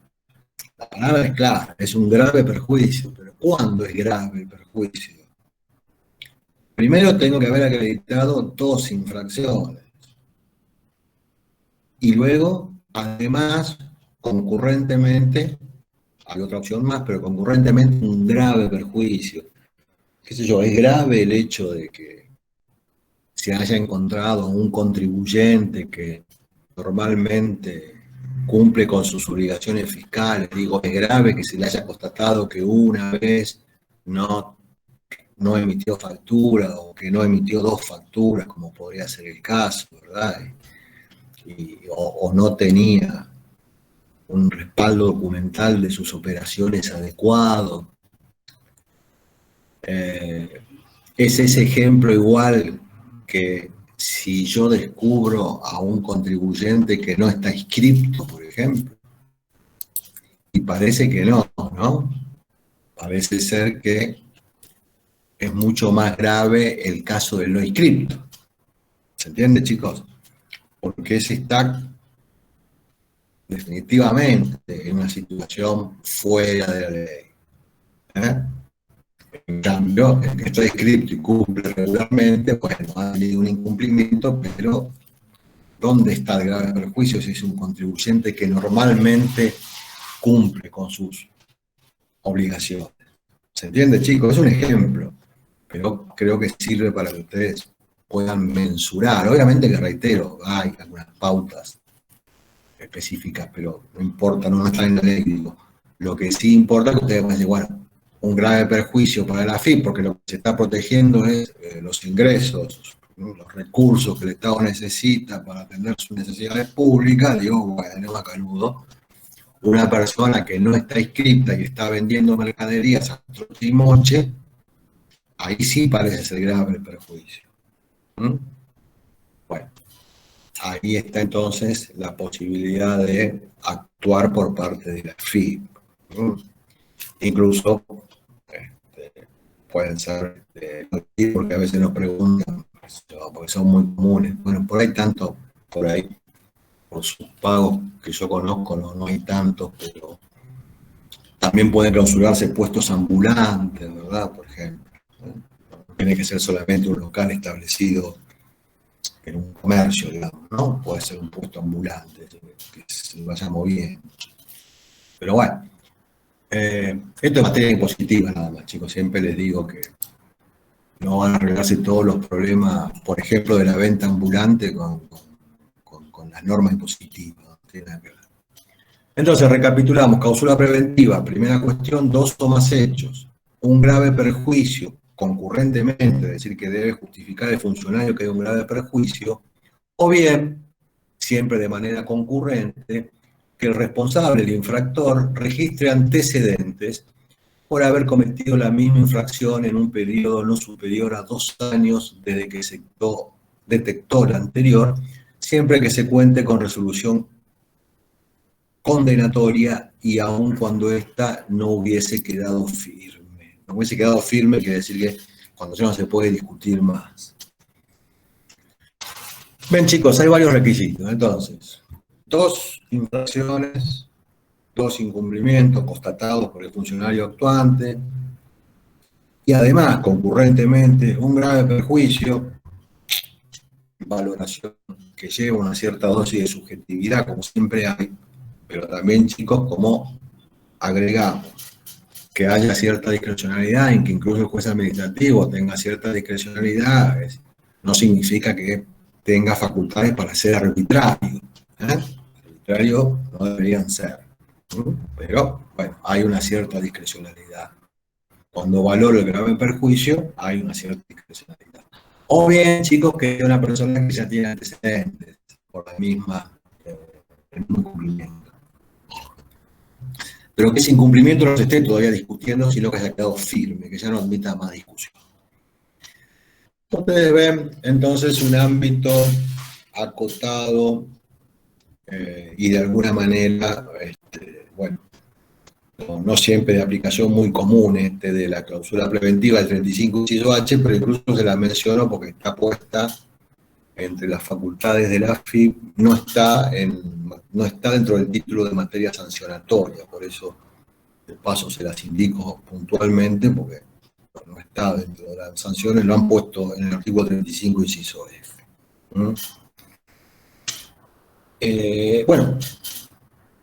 La palabra es clara, es un grave perjuicio, pero ¿cuándo es grave el perjuicio? Primero tengo que haber acreditado 2 infracciones. Y luego, además, concurrentemente, hay otra opción más, pero concurrentemente un grave perjuicio. ¿Qué sé yo? Es grave el hecho de que se haya encontrado un contribuyente que normalmente cumple con sus obligaciones fiscales. Digo, es grave que se le haya constatado que una vez no emitió factura, o que no emitió 2 facturas, como podría ser el caso, ¿verdad? O no tenía un respaldo documental de sus operaciones adecuado. Es ese ejemplo igual que si yo descubro a un contribuyente que no está inscripto, por ejemplo, y parece que no, ¿no? Parece ser que es mucho más grave el caso del no inscripto. ¿Se entiende, chicos? Porque ese está definitivamente en una situación fuera de la ley. En cambio, el que está inscrito y cumple regularmente, bueno, ha tenido un incumplimiento, pero ¿dónde está el grave perjuicio si es un contribuyente que normalmente cumple con sus obligaciones? ¿Se entiende, chicos? Es un ejemplo, pero creo que sirve para que ustedes puedan mensurar. Obviamente que, reitero, hay algunas pautas específicas, pero no importa, no están en la ley. Digo, lo que sí importa es que ustedes van a decir, bueno, un grave perjuicio para la AFIP, porque lo que se está protegiendo es los ingresos, ¿no? Los recursos que el Estado necesita para atender sus necesidades públicas. Digo, bueno, macanudo, una persona que no está inscripta y está vendiendo mercaderías a troche y moche, ahí sí parece ser grave el perjuicio. ¿Mm? Bueno, ahí está entonces la posibilidad de actuar por parte de la AFIP. ¿Mm? Incluso pueden ser, porque a veces nos preguntan, porque son muy comunes. Bueno, por ahí tanto, por ahí, por sus pagos que yo conozco, no hay tantos, pero también pueden clausurarse puestos ambulantes, ¿verdad? Por ejemplo. No tiene que ser solamente un local establecido en un comercio, digamos, ¿no? Puede ser un puesto ambulante, que se vaya moviendo. Pero bueno, esto es materia impositiva nada más, chicos. Siempre les digo que no van a arreglarse todos los problemas, por ejemplo, de la venta ambulante con las normas impositivas. No tiene nada que ver. Entonces, recapitulamos. Cláusula preventiva. Primera cuestión, 2 o más hechos. Un grave perjuicio concurrentemente, es decir, que debe justificar el funcionario que hay un grave perjuicio, o bien, siempre de manera concurrente, que el responsable, el infractor, registre antecedentes por haber cometido la misma infracción en un periodo no superior a 2 años desde que se detectó la anterior, siempre que se cuente con resolución condenatoria y aun cuando ésta no hubiese quedado firme. No hubiese quedado firme quiere decir que cuando ya no se puede discutir más. Ven, chicos, hay varios requisitos. Entonces, 2 infracciones, 2 incumplimientos constatados por el funcionario actuante y además, concurrentemente, un grave perjuicio, valoración que lleva una cierta dosis de subjetividad, como siempre hay, pero también, chicos, como agregamos que haya cierta discrecionalidad, en que incluso el juez administrativo tenga cierta discrecionalidad, no significa que tenga facultades para ser arbitrario. Arbitrario no deberían ser. Pero, bueno, hay una cierta discrecionalidad. Cuando valoro el grave perjuicio, hay una cierta discrecionalidad. O bien, chicos, que una persona que ya tiene antecedentes por la misma, el mismo incumplimiento. Pero que ese incumplimiento no se esté todavía discutiendo, sino que haya quedado firme, que ya no admita más discusión. Ustedes ven entonces un ámbito acotado y de alguna manera, bueno, no siempre de aplicación muy común de la cláusula preventiva del 35 inciso H, pero incluso se la menciono porque está puesta entre las facultades de la AFIP, no está dentro del título de materia sancionatoria, por eso de paso se las indico puntualmente, porque no está dentro de las sanciones, lo han puesto en el artículo 35 inciso F. Bueno,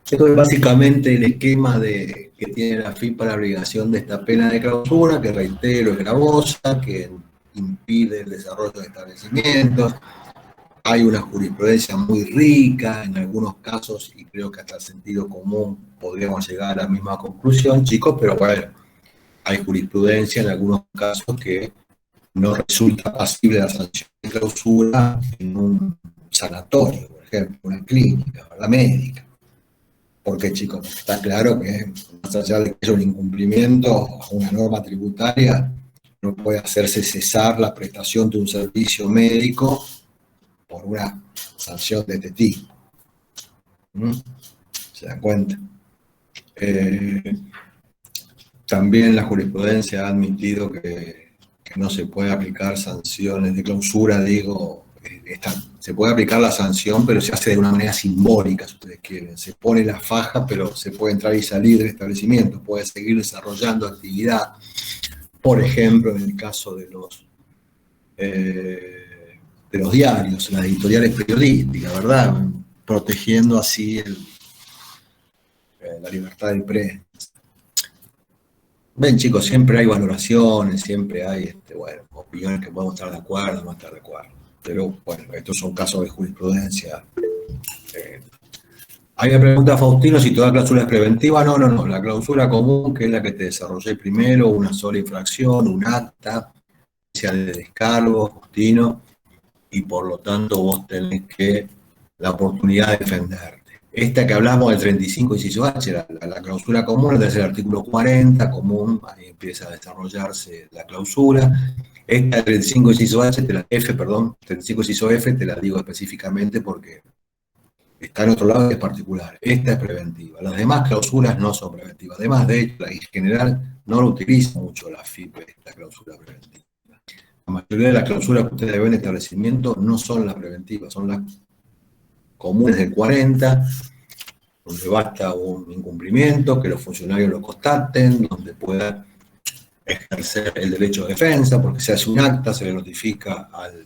esto es básicamente el esquema que tiene la AFIP para la obligación de esta pena de clausura, que reitero es gravosa, que impide el desarrollo de establecimientos. Hay una jurisprudencia muy rica en algunos casos, y creo que hasta el sentido común podríamos llegar a la misma conclusión, chicos, pero bueno, hay jurisprudencia en algunos casos que no resulta pasible la sanción de clausura en un sanatorio, por ejemplo, una clínica, la médica. Porque, chicos, está claro que más allá de que haya un incumplimiento a una norma tributaria, no puede hacerse cesar la prestación de un servicio médico por una sanción de este tipo. ¿Se dan cuenta? También la jurisprudencia ha admitido que no se puede aplicar sanciones de clausura, digo, se puede aplicar la sanción, pero se hace de una manera simbólica, si ustedes quieren. Se pone la faja, pero se puede entrar y salir del establecimiento, puede seguir desarrollando actividad. Por ejemplo, en el caso de los diarios, las editoriales periodísticas, ¿verdad? Protegiendo así la libertad de prensa. Ven, chicos, siempre hay valoraciones, siempre hay bueno, opiniones que podemos estar de acuerdo, no estar de acuerdo. Pero bueno, estos son casos de jurisprudencia. Hay una pregunta a Faustino si toda cláusula es preventiva. No. La cláusula común, que es la que te desarrollé primero, una sola infracción, un acta, sea de descargo, Faustino, y por lo tanto vos tenés la oportunidad de defenderte. Esta que hablamos del 35 inciso H, la clausura común, es el artículo 40 común, ahí empieza a desarrollarse la clausura. Esta del 35 inciso H, 35 inciso F, te la digo específicamente porque está en otro lado y es particular. Esta es preventiva. Las demás clausuras no son preventivas. Además, de hecho, en general no lo utiliza mucho la FIP, esta clausura preventiva. La mayoría de las clausuras que ustedes ven en establecimiento no son las preventivas, son las comunes del 40, donde basta un incumplimiento, que los funcionarios lo constaten, donde pueda ejercer el derecho de defensa, porque se hace un acta, se le notifica al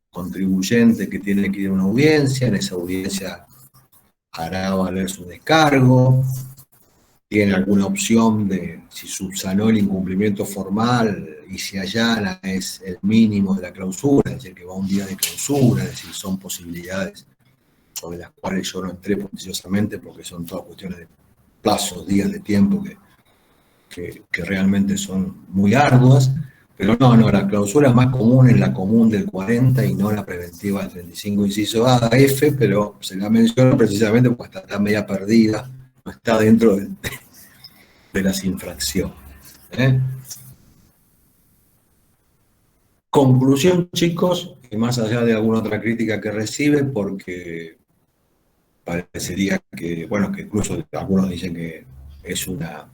contribuyente que tiene que ir a una audiencia, en esa audiencia hará valer su descargo, tiene alguna opción de si subsanó el incumplimiento formal y si allana es el mínimo de la clausura, es decir, que va un día de clausura, es decir, son posibilidades sobre las cuales yo no entré puntilosamente porque son todas cuestiones de plazos, días de tiempo que realmente son muy arduas, pero no, la clausura más común es la común del 40 y no la preventiva del 35 inciso A, F, pero se la menciono precisamente porque está media perdida, no está dentro de las infracciones. Conclusión, chicos, que más allá de alguna otra crítica que recibe, porque parecería que, bueno, que incluso algunos dicen que es una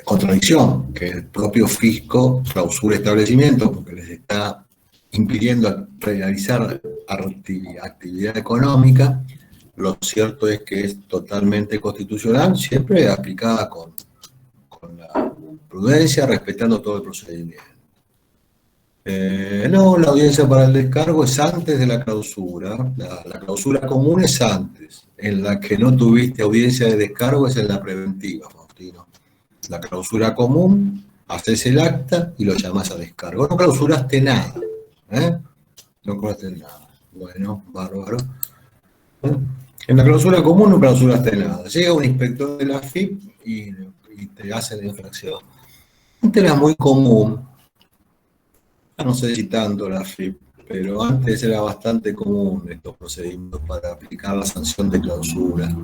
contradicción, que el propio fisco clausura establecimientos porque les está impidiendo realizar actividad económica. Lo cierto es que es totalmente constitucional, siempre aplicada con la prudencia, respetando todo el procedimiento. No, la audiencia para el descargo es antes de la clausura. La clausura común es antes. En la que no tuviste audiencia de descargo es en la preventiva, Faustino. La clausura común, haces el acta y lo llamas a descargo. No clausuraste nada. No clausuraste nada. Bueno, bárbaro. En la clausura común no clausuraste nada. Llega un inspector de la FIP y te hace la infracción. Antes era muy común, no sé si tanto la FIP, pero antes era bastante común estos procedimientos para aplicar la sanción de clausura.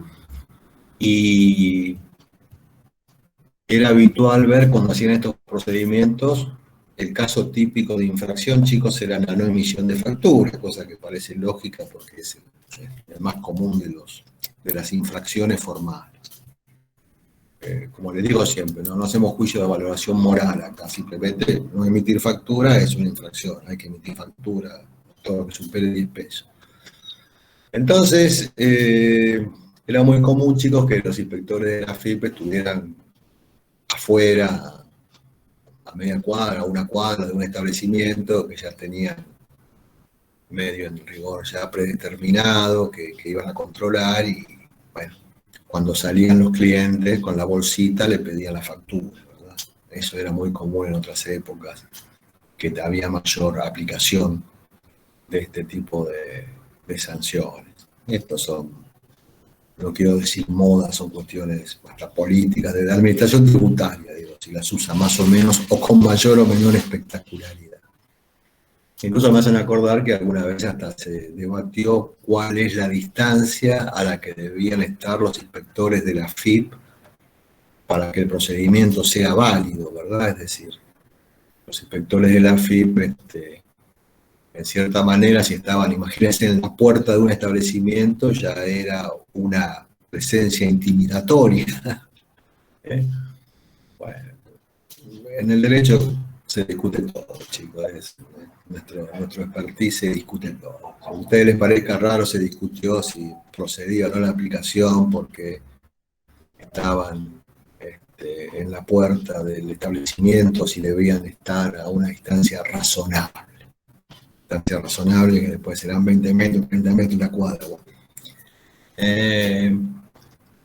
Y era habitual ver cuando hacían estos procedimientos, el caso típico de infracción, chicos, era la no emisión de factura, cosa que parece lógica porque es el más común de las infracciones formales. Como les digo siempre, no hacemos juicio de valoración moral acá, simplemente no emitir factura es una infracción, hay que emitir factura, todo lo que supere 10 pesos. Entonces, era muy común, chicos, que los inspectores de la FIP estuvieran afuera, a media cuadra, a una cuadra de un establecimiento que ya tenían medio en rigor ya predeterminado, que iban a controlar y, bueno, cuando salían los clientes con la bolsita le pedían la factura, ¿verdad? Eso era muy común en otras épocas, que había mayor aplicación de este tipo de sanciones. Estos son, no quiero decir modas, son cuestiones hasta políticas, de la administración tributaria, digo, si las usa más o menos o con mayor o menor espectacularidad. Incluso me hacen acordar que alguna vez hasta se debatió cuál es la distancia a la que debían estar los inspectores de la FIP para que el procedimiento sea válido, ¿verdad? Es decir, los inspectores de la FIP, en cierta manera, si estaban, imagínense, en la puerta de un establecimiento, ya era una presencia intimidatoria. Bueno, en el derecho se discute todo, chicos. Nuestro expertise se discute todo. Si a ustedes les parezca raro, se discutió si procedía o no la aplicación porque estaban en la puerta del establecimiento, si debían estar a una distancia razonable. Distancia razonable, que después serán 20 metros, 30 metros, una cuadra.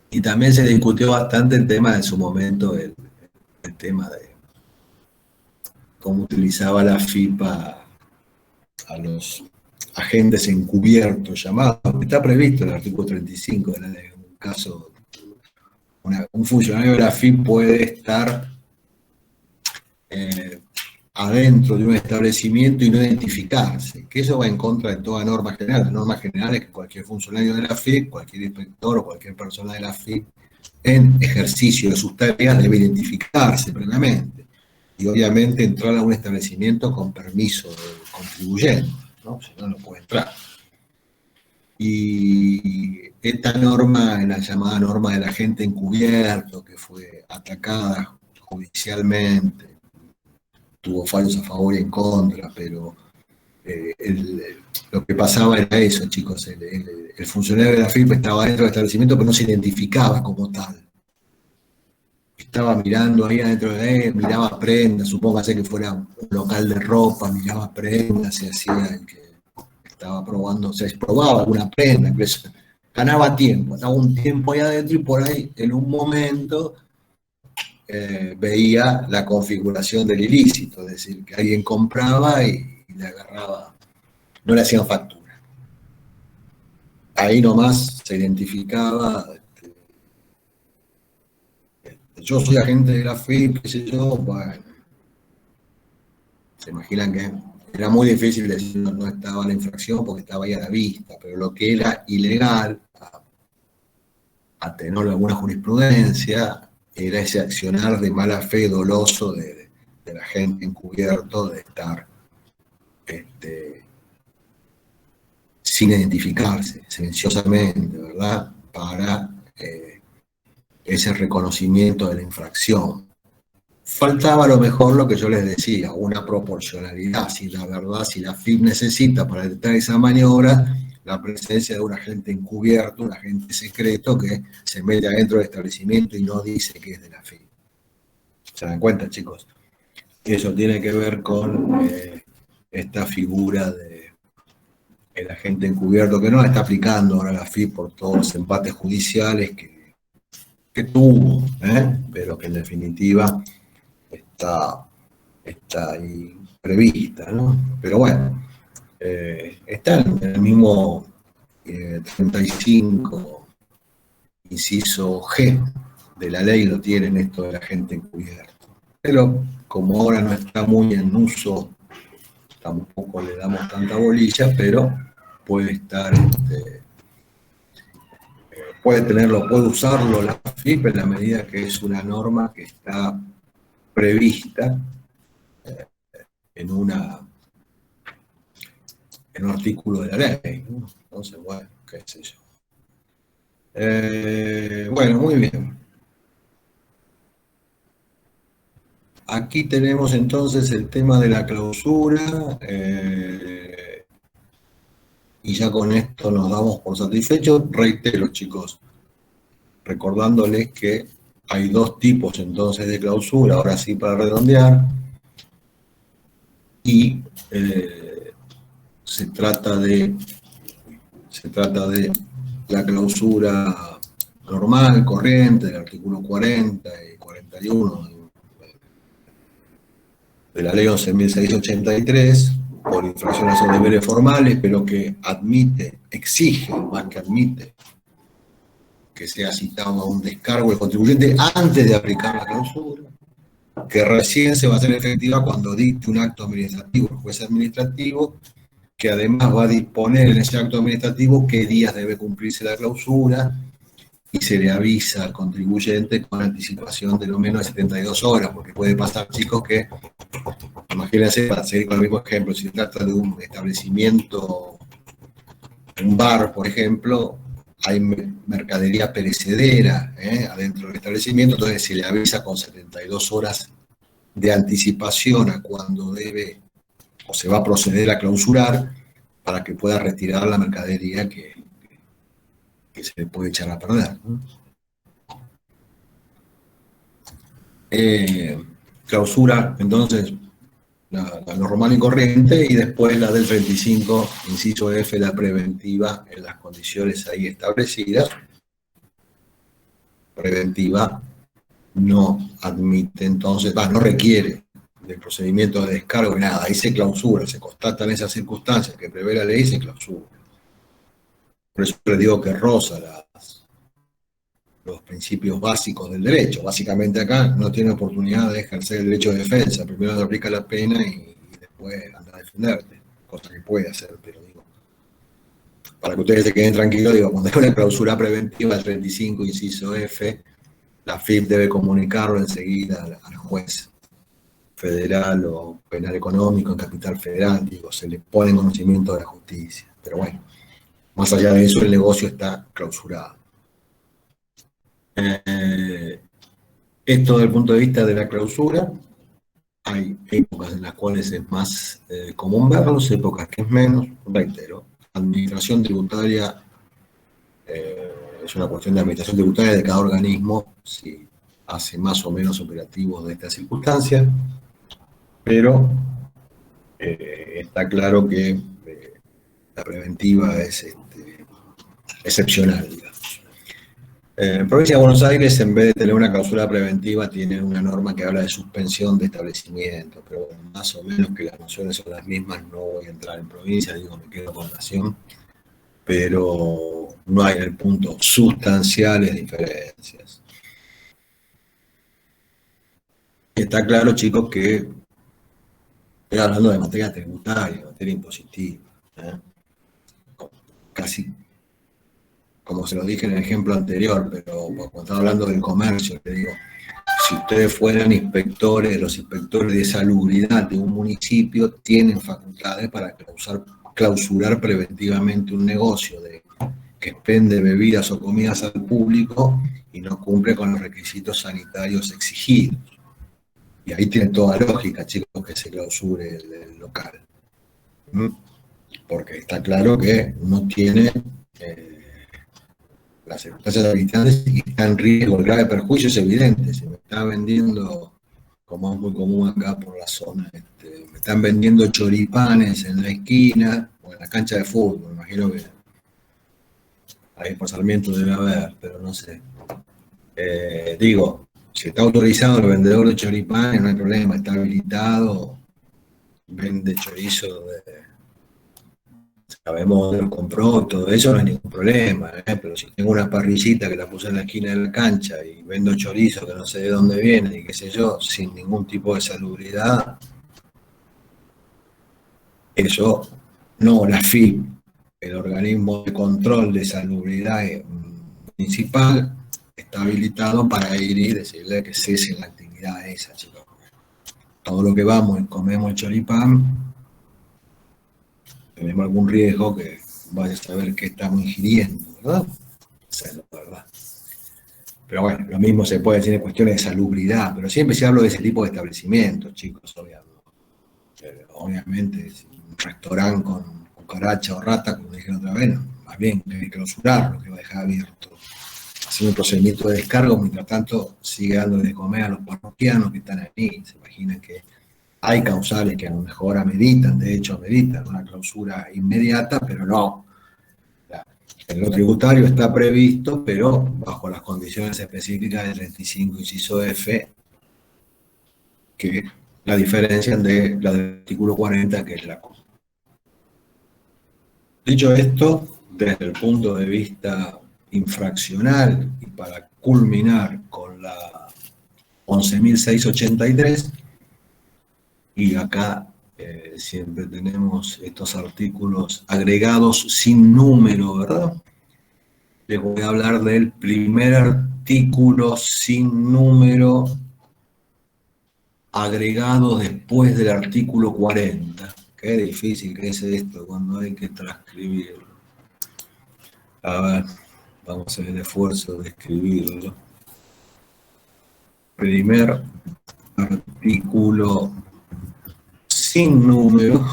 Y también se discutió bastante el tema en su momento, el tema de cómo utilizaba la FIPA a los agentes encubiertos llamados, está previsto en el artículo 35 de la ley. En un caso, un funcionario de la FIP puede estar adentro de un establecimiento y no identificarse, que eso va en contra de toda norma general. La norma general es que cualquier funcionario de la FIP, cualquier inspector o cualquier persona de la FIP, en ejercicio de sus tareas debe identificarse previamente y obviamente entrar a un establecimiento con permiso del contribuyente, ¿no? Si no, no puede entrar. Y esta norma, la llamada norma del agente encubierto, que fue atacada judicialmente, tuvo fallos a favor y en contra, pero lo que pasaba era eso, chicos, el funcionario de la FIP estaba dentro del establecimiento, pero no se identificaba como tal. Estaba mirando ahí adentro de él, miraba prendas, supóngase que fuera un local de ropa, miraba prendas, se hacía el que estaba probando, se probaba alguna prenda, ganaba tiempo, estaba un tiempo ahí adentro y por ahí, en un momento, veía la configuración del ilícito, es decir, que alguien compraba y le agarraba, no le hacían factura. Ahí nomás se identificaba, yo soy agente de la FIP, qué sé yo, bueno, se imaginan que era muy difícil decir no estaba la infracción porque estaba ahí a la vista, pero lo que era ilegal, a tener alguna jurisprudencia, era ese accionar de mala fe doloso de la gente encubierto, de estar sin identificarse, silenciosamente, ¿verdad? Para ese reconocimiento de la infracción. Faltaba a lo mejor lo que yo les decía, una proporcionalidad, si la verdad, si la FIP necesita para detectar esa maniobra, la presencia de un agente encubierto, un agente secreto que se mete adentro del establecimiento y no dice que es de la FIP. ¿Se dan cuenta, chicos? Eso tiene que ver con esta figura de el agente encubierto, que no la está aplicando ahora la FIP por todos los empates judiciales que tuvo, pero que en definitiva está ahí prevista, ¿no? Pero bueno, está en el mismo 35, inciso G de la ley, lo tienen esto del agente encubierto. Pero como ahora no está muy en uso, tampoco le damos tanta bolilla, pero puede estar, puede tenerlo, puede usarlo la FIP en la medida que es una norma que está prevista en un artículo de la ley, ¿no? Entonces, bueno, qué sé yo. Bueno, muy bien. Aquí tenemos entonces el tema de la clausura, y ya con esto nos damos por satisfechos. Reitero, chicos, recordándoles que hay dos tipos entonces de clausura, ahora sí para redondear, y se trata de la clausura normal, corriente, del artículo 40 y 41 de la ley 11.683, por infracciones a deberes formales, pero que admite, exige, más que admite, que sea citado a un descargo del contribuyente antes de aplicar la clausura, que recién se va a hacer efectiva cuando dicte un acto administrativo, el juez administrativo, que además va a disponer en ese acto administrativo qué días debe cumplirse la clausura, y se le avisa al contribuyente con anticipación de lo menos de 72 horas, porque puede pasar, chicos, que, imagínense, para seguir con el mismo ejemplo, si se trata de un establecimiento, un bar, por ejemplo, hay mercadería perecedera adentro del establecimiento, entonces se le avisa con 72 horas de anticipación a cuando debe o se va a proceder a clausurar para que pueda retirar la mercadería que se le puede echar a perder, ¿no? Clausura, entonces, la normal y corriente, y después la del 35, inciso F, la preventiva, en las condiciones ahí establecidas. Preventiva no admite, entonces, no requiere del procedimiento de descargo y nada, ahí se clausura, se constatan esas circunstancias que prevé la ley y se clausura. Por eso les digo que roza los principios básicos del derecho. Básicamente acá no tiene oportunidad de ejercer el derecho de defensa. Primero te aplica la pena y después anda a defenderte, cosa que puede hacer, pero digo, para que ustedes se queden tranquilos, digo, cuando hay una clausura preventiva del 35, inciso F, la AFIP debe comunicarlo enseguida al juez federal o penal económico en capital federal, digo, se le pone en conocimiento de la justicia. Pero bueno, más allá de eso, el negocio está clausurado. Esto desde el punto de vista de la clausura, hay épocas en las cuales es más común verlos, épocas que es menos, reitero. Administración tributaria es una cuestión de administración tributaria de cada organismo, si hace más o menos operativos de estas circunstancias, pero está claro que la preventiva es excepcional, digamos. En Provincia de Buenos Aires, en vez de tener una clausura preventiva, tiene una norma que habla de suspensión de establecimientos, pero bueno, más o menos que las nociones son las mismas, no voy a entrar en provincia, digo, me quedo con nación, pero no hay en el punto sustanciales diferencias. Está claro, chicos, que estoy hablando de materia tributaria, materia impositiva, casi como se lo dije en el ejemplo anterior, pero cuando estaba hablando del comercio, te digo, si ustedes fueran inspectores, los inspectores de salubridad de un municipio tienen facultades para clausurar preventivamente un negocio que expende bebidas o comidas al público y no cumple con los requisitos sanitarios exigidos. Y ahí tiene toda lógica, chicos, que se clausure el local. Porque está claro que no tiene las circunstancias habilitantes y está en riesgo, el grave perjuicio es evidente. Se me está vendiendo, como es muy común acá por la zona, me están vendiendo choripanes en la esquina o en la cancha de fútbol, me imagino que ahí por Sarmiento debe haber, pero no sé. Digo, si está autorizado el vendedor de choripanes, no hay problema, está habilitado, vende chorizo sabemos dónde lo compró y todo eso, no hay ningún problema, pero si tengo una parrillita que la puse en la esquina de la cancha y vendo chorizo que no sé de dónde viene y qué sé yo, sin ningún tipo de salubridad, eso no, la AFIP, el organismo de control de salubridad municipal, está habilitado para ir y decirle que cesen la actividad esa, chicos. Todo lo que vamos y comemos el choripán, tenemos algún riesgo que vaya a saber qué estamos ingiriendo, ¿verdad? Esa es la verdad. Pero bueno, lo mismo se puede decir en cuestiones de salubridad, pero siempre se habla de ese tipo de establecimientos, chicos, obviamente, un restaurante con cucaracha o rata, como dije otra vez, más bien que hay que clausurarlo, que va a dejar abierto, hacer un procedimiento de descargo, mientras tanto sigue dando de comer a los parroquianos que están ahí. Se imaginan que hay causales que a lo mejor ameritan, de hecho ameritan una clausura inmediata, pero no. En lo tributario está previsto, pero bajo las condiciones específicas del 35 inciso F, que la diferencian de la del artículo 40, que es la COP. Dicho esto, desde el punto de vista infraccional y para culminar con la 11.683, y acá siempre tenemos estos artículos agregados sin número, ¿verdad? Les voy a hablar del primer artículo sin número agregado después del artículo 40. Qué difícil que es esto cuando hay que transcribirlo. A ver, vamos a hacer el esfuerzo de escribirlo. Primer artículo sin número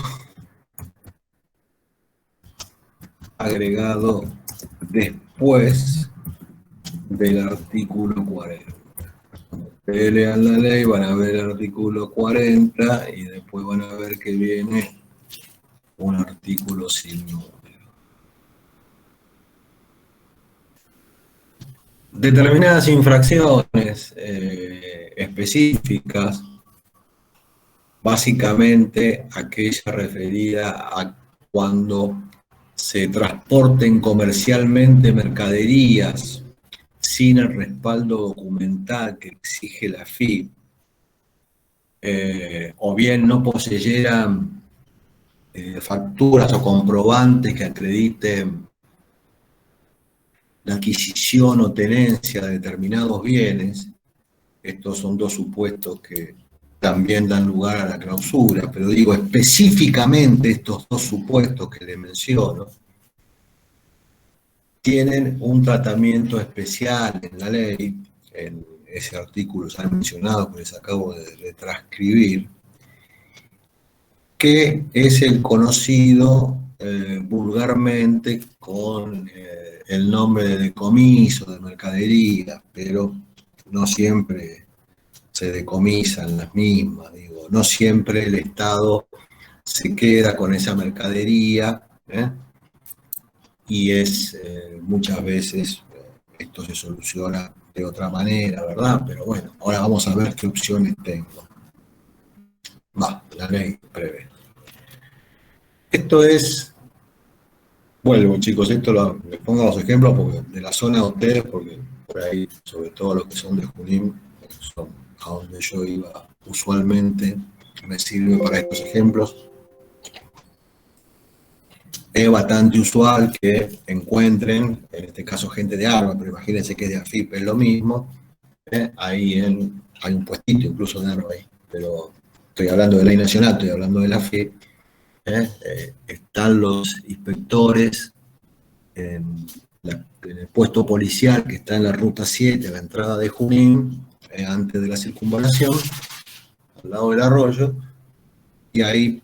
agregado después del artículo 40. Ustedes lean la ley, van a ver el artículo 40 y después van a ver que viene un artículo sin número. Determinadas infracciones específicas, básicamente aquella referida a cuando se transporten comercialmente mercaderías sin el respaldo documental que exige la AFIP, o bien no poseyeran facturas o comprobantes que acrediten la adquisición o tenencia de determinados bienes. Estos son dos supuestos que también dan lugar a la clausura, pero digo específicamente estos dos supuestos que le menciono tienen un tratamiento especial en la ley, en ese artículo ya mencionado que les acabo de transcribir, que es el conocido vulgarmente con el nombre de decomiso, de mercadería, pero no siempre se decomisan las mismas, digo, no siempre el Estado se queda con esa mercadería, y muchas veces esto se soluciona de otra manera, ¿verdad? Pero bueno, ahora vamos a ver qué opciones tengo. La ley prevé. Esto es, vuelvo chicos, les pongo los ejemplos porque, de la zona de ustedes, porque por ahí, sobre todo los que son de Junín, son a donde yo iba usualmente, me sirve para estos ejemplos. Es bastante usual que encuentren, en este caso gente de ARBA, pero imagínense que de AFIP es lo mismo, ahí hay un puestito incluso de ARBA ahí, pero estoy hablando de ley nacional, estoy hablando de la AFIP. Están los inspectores en el puesto policial que está en la ruta 7, a la entrada de Junín, antes de la circunvalación, al lado del arroyo, y ahí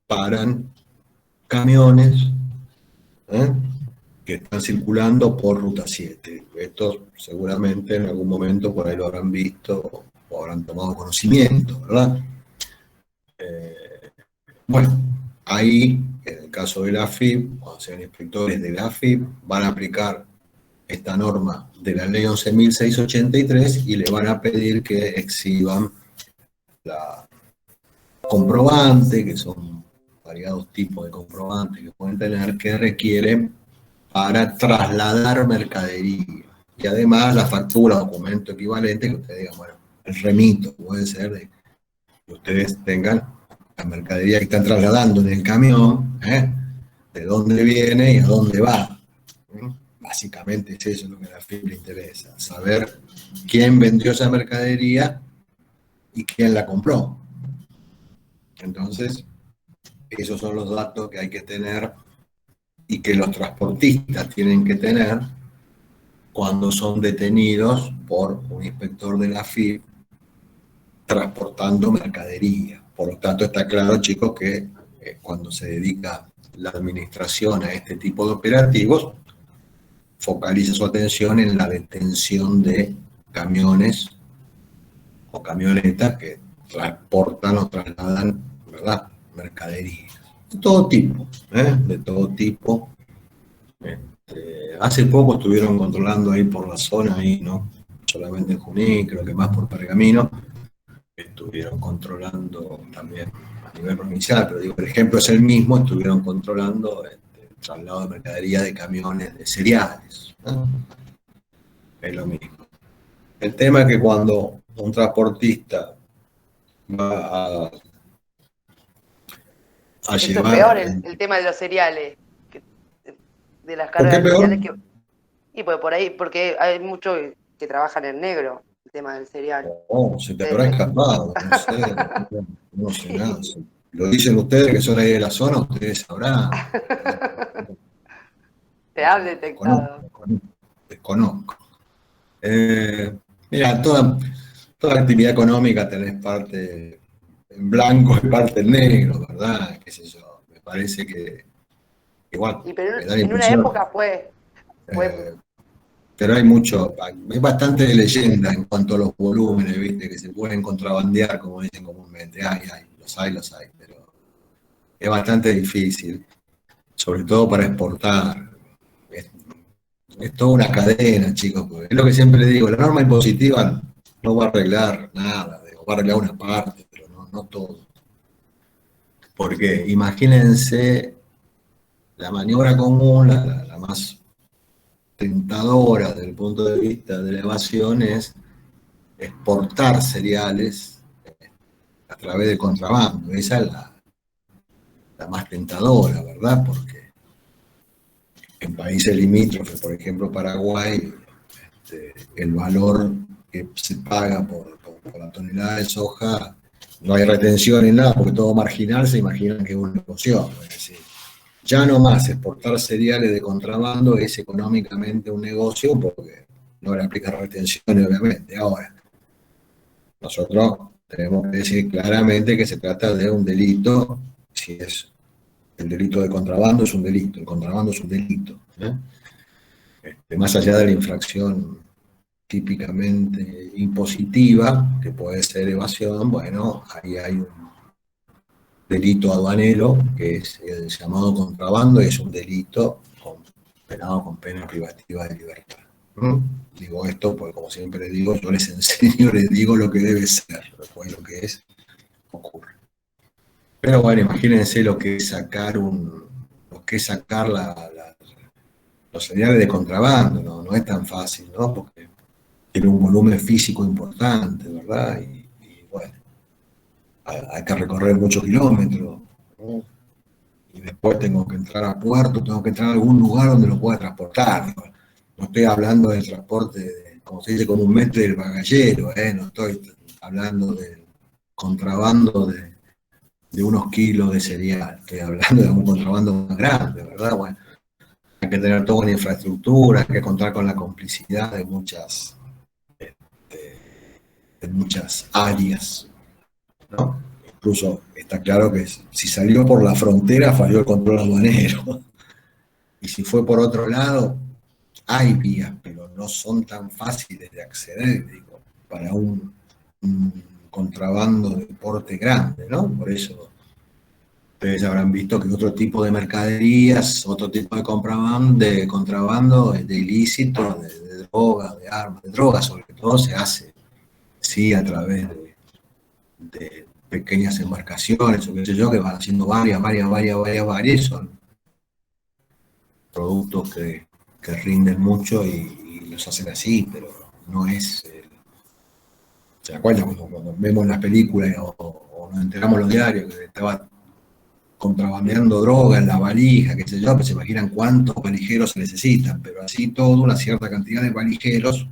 paran camiones que están circulando por ruta 7. Estos seguramente en algún momento por ahí lo habrán visto o habrán tomado conocimiento, ¿verdad? Bueno, ahí, en el caso de la AFIP, cuando sean inspectores de la AFIP, van a aplicar esta norma de la ley 11.683 y le van a pedir que exhiban la comprobante, que son variados tipos de comprobantes que pueden tener, que requieren para trasladar mercadería. Y además la factura, documento equivalente, que ustedes digan, bueno, el remito puede ser de que ustedes tengan la mercadería que están trasladando en el camión, de dónde viene y a dónde va. Básicamente es eso lo que a la FIP le interesa, saber quién vendió esa mercadería y quién la compró. Entonces, esos son los datos que hay que tener y que los transportistas tienen que tener cuando son detenidos por un inspector de la FIP transportando mercadería. Por lo tanto, está claro, chicos, que cuando se dedica la administración a este tipo de operativos, focaliza su atención en la detención de camiones o camionetas que transportan o trasladan, ¿verdad?, mercadería. De todo tipo, de todo tipo. Hace poco estuvieron controlando ahí por la zona, ahí, ¿no? Solamente en Junín, creo que más por Pergamino, estuvieron controlando también a nivel provincial, pero digo, el ejemplo es el mismo, estuvieron controlando el traslado de mercadería de camiones de cereales, ¿no? Es lo mismo. El tema es que cuando un transportista va a Eso llevar... es peor, el tema de los cereales, de las cargas ¿Por qué de peor? cereales. Y pues por ahí, porque hay muchos que trabajan en negro, el tema del cereal. Oh, se te habrá escapado, no sé, no sé nada. Lo dicen ustedes que son ahí de la zona, ustedes sabrán. Te han detectado. Desconozco. Mira, toda actividad económica tenés parte en blanco y parte en negro, ¿verdad? Qué sé yo, me parece que igual, Y pero me da la en una impresión, época fue pero hay bastante de leyenda en cuanto a los volúmenes, ¿viste? Que se pueden contrabandear, como dicen comúnmente. Los hay, pero es bastante difícil, sobre todo para exportar. Es toda una cadena, chicos, porque es lo que siempre digo, la norma impositiva no va a arreglar nada, va a arreglar una parte, pero no todo. Porque imagínense la maniobra común, la más tentadora desde el punto de vista de la evasión es exportar cereales a través de contrabando. Esa es la más tentadora, ¿verdad? Porque en países limítrofes, por ejemplo Paraguay, el valor que se paga por la tonelada de soja, no hay retención ni nada, porque todo marginal se imaginan que es un negocio. Es decir, ya no más exportar cereales de contrabando es económicamente un negocio porque no le aplica retenciones, obviamente. Ahora, nosotros tenemos que decir claramente que se trata de un delito, si es el delito de contrabando es un delito, el contrabando es un delito. Más allá de la infracción típicamente impositiva, que puede ser evasión, bueno, ahí hay un delito aduanero, que es el llamado contrabando, y es un delito penado con pena privativa de libertad. Digo esto porque, como siempre digo, yo les enseño, les digo lo que debe ser, después lo que es, ocurre. Pero bueno, imagínense lo que es sacar los cereales de contrabando, ¿no? No es tan fácil, ¿no? Porque tiene un volumen físico importante, ¿verdad? Y bueno, hay que recorrer muchos kilómetros, ¿no? Y después tengo que entrar a puerto, tengo que entrar a algún lugar donde lo pueda transportar. No estoy hablando del transporte, como se dice comúnmente, del bagallero, no estoy hablando del contrabando de unos kilos de cereal, estoy hablando de un contrabando más grande, ¿verdad? Bueno, hay que tener toda una infraestructura, hay que contar con la complicidad de muchas áreas, ¿no? Incluso está claro que si salió por la frontera falló el control aduanero. Y si fue por otro lado, hay vías, pero no son tan fáciles de acceder, digo, para un contrabando de porte grande, ¿no? Por eso ustedes habrán visto que otro tipo de mercaderías, otro tipo de contrabando, de ilícito, de droga, de armas, de drogas sobre todo, se hace, sí, a través de pequeñas embarcaciones, o qué sé yo, que van haciendo varias, son productos que rinden mucho y los hacen así, pero no es... ¿Se acuerdan cuando vemos las películas o nos enteramos en los diarios que estaba contrabandeando droga en la valija, qué sé yo, pues se imaginan cuántos valijeros se necesitan, pero así todo, una cierta cantidad de valijeros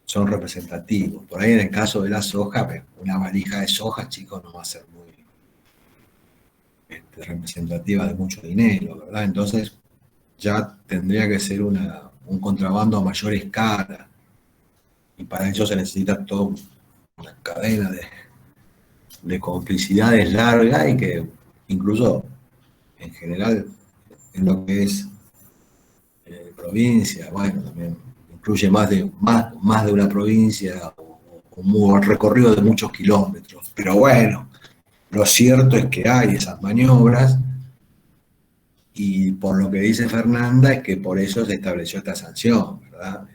son representativos. Por ahí en el caso de la soja, una valija de soja, chicos, no va a ser muy representativa de mucho dinero, ¿verdad? Entonces ya tendría que ser un contrabando a mayor escala, y para ello se necesita toda una cadena de complicidades largas y que incluso en general en lo que es provincia, bueno, también incluye más de una provincia o un recorrido de muchos kilómetros. Pero bueno, lo cierto es que hay esas maniobras y por lo que dice Fernanda es que por eso se estableció esta sanción, ¿verdad?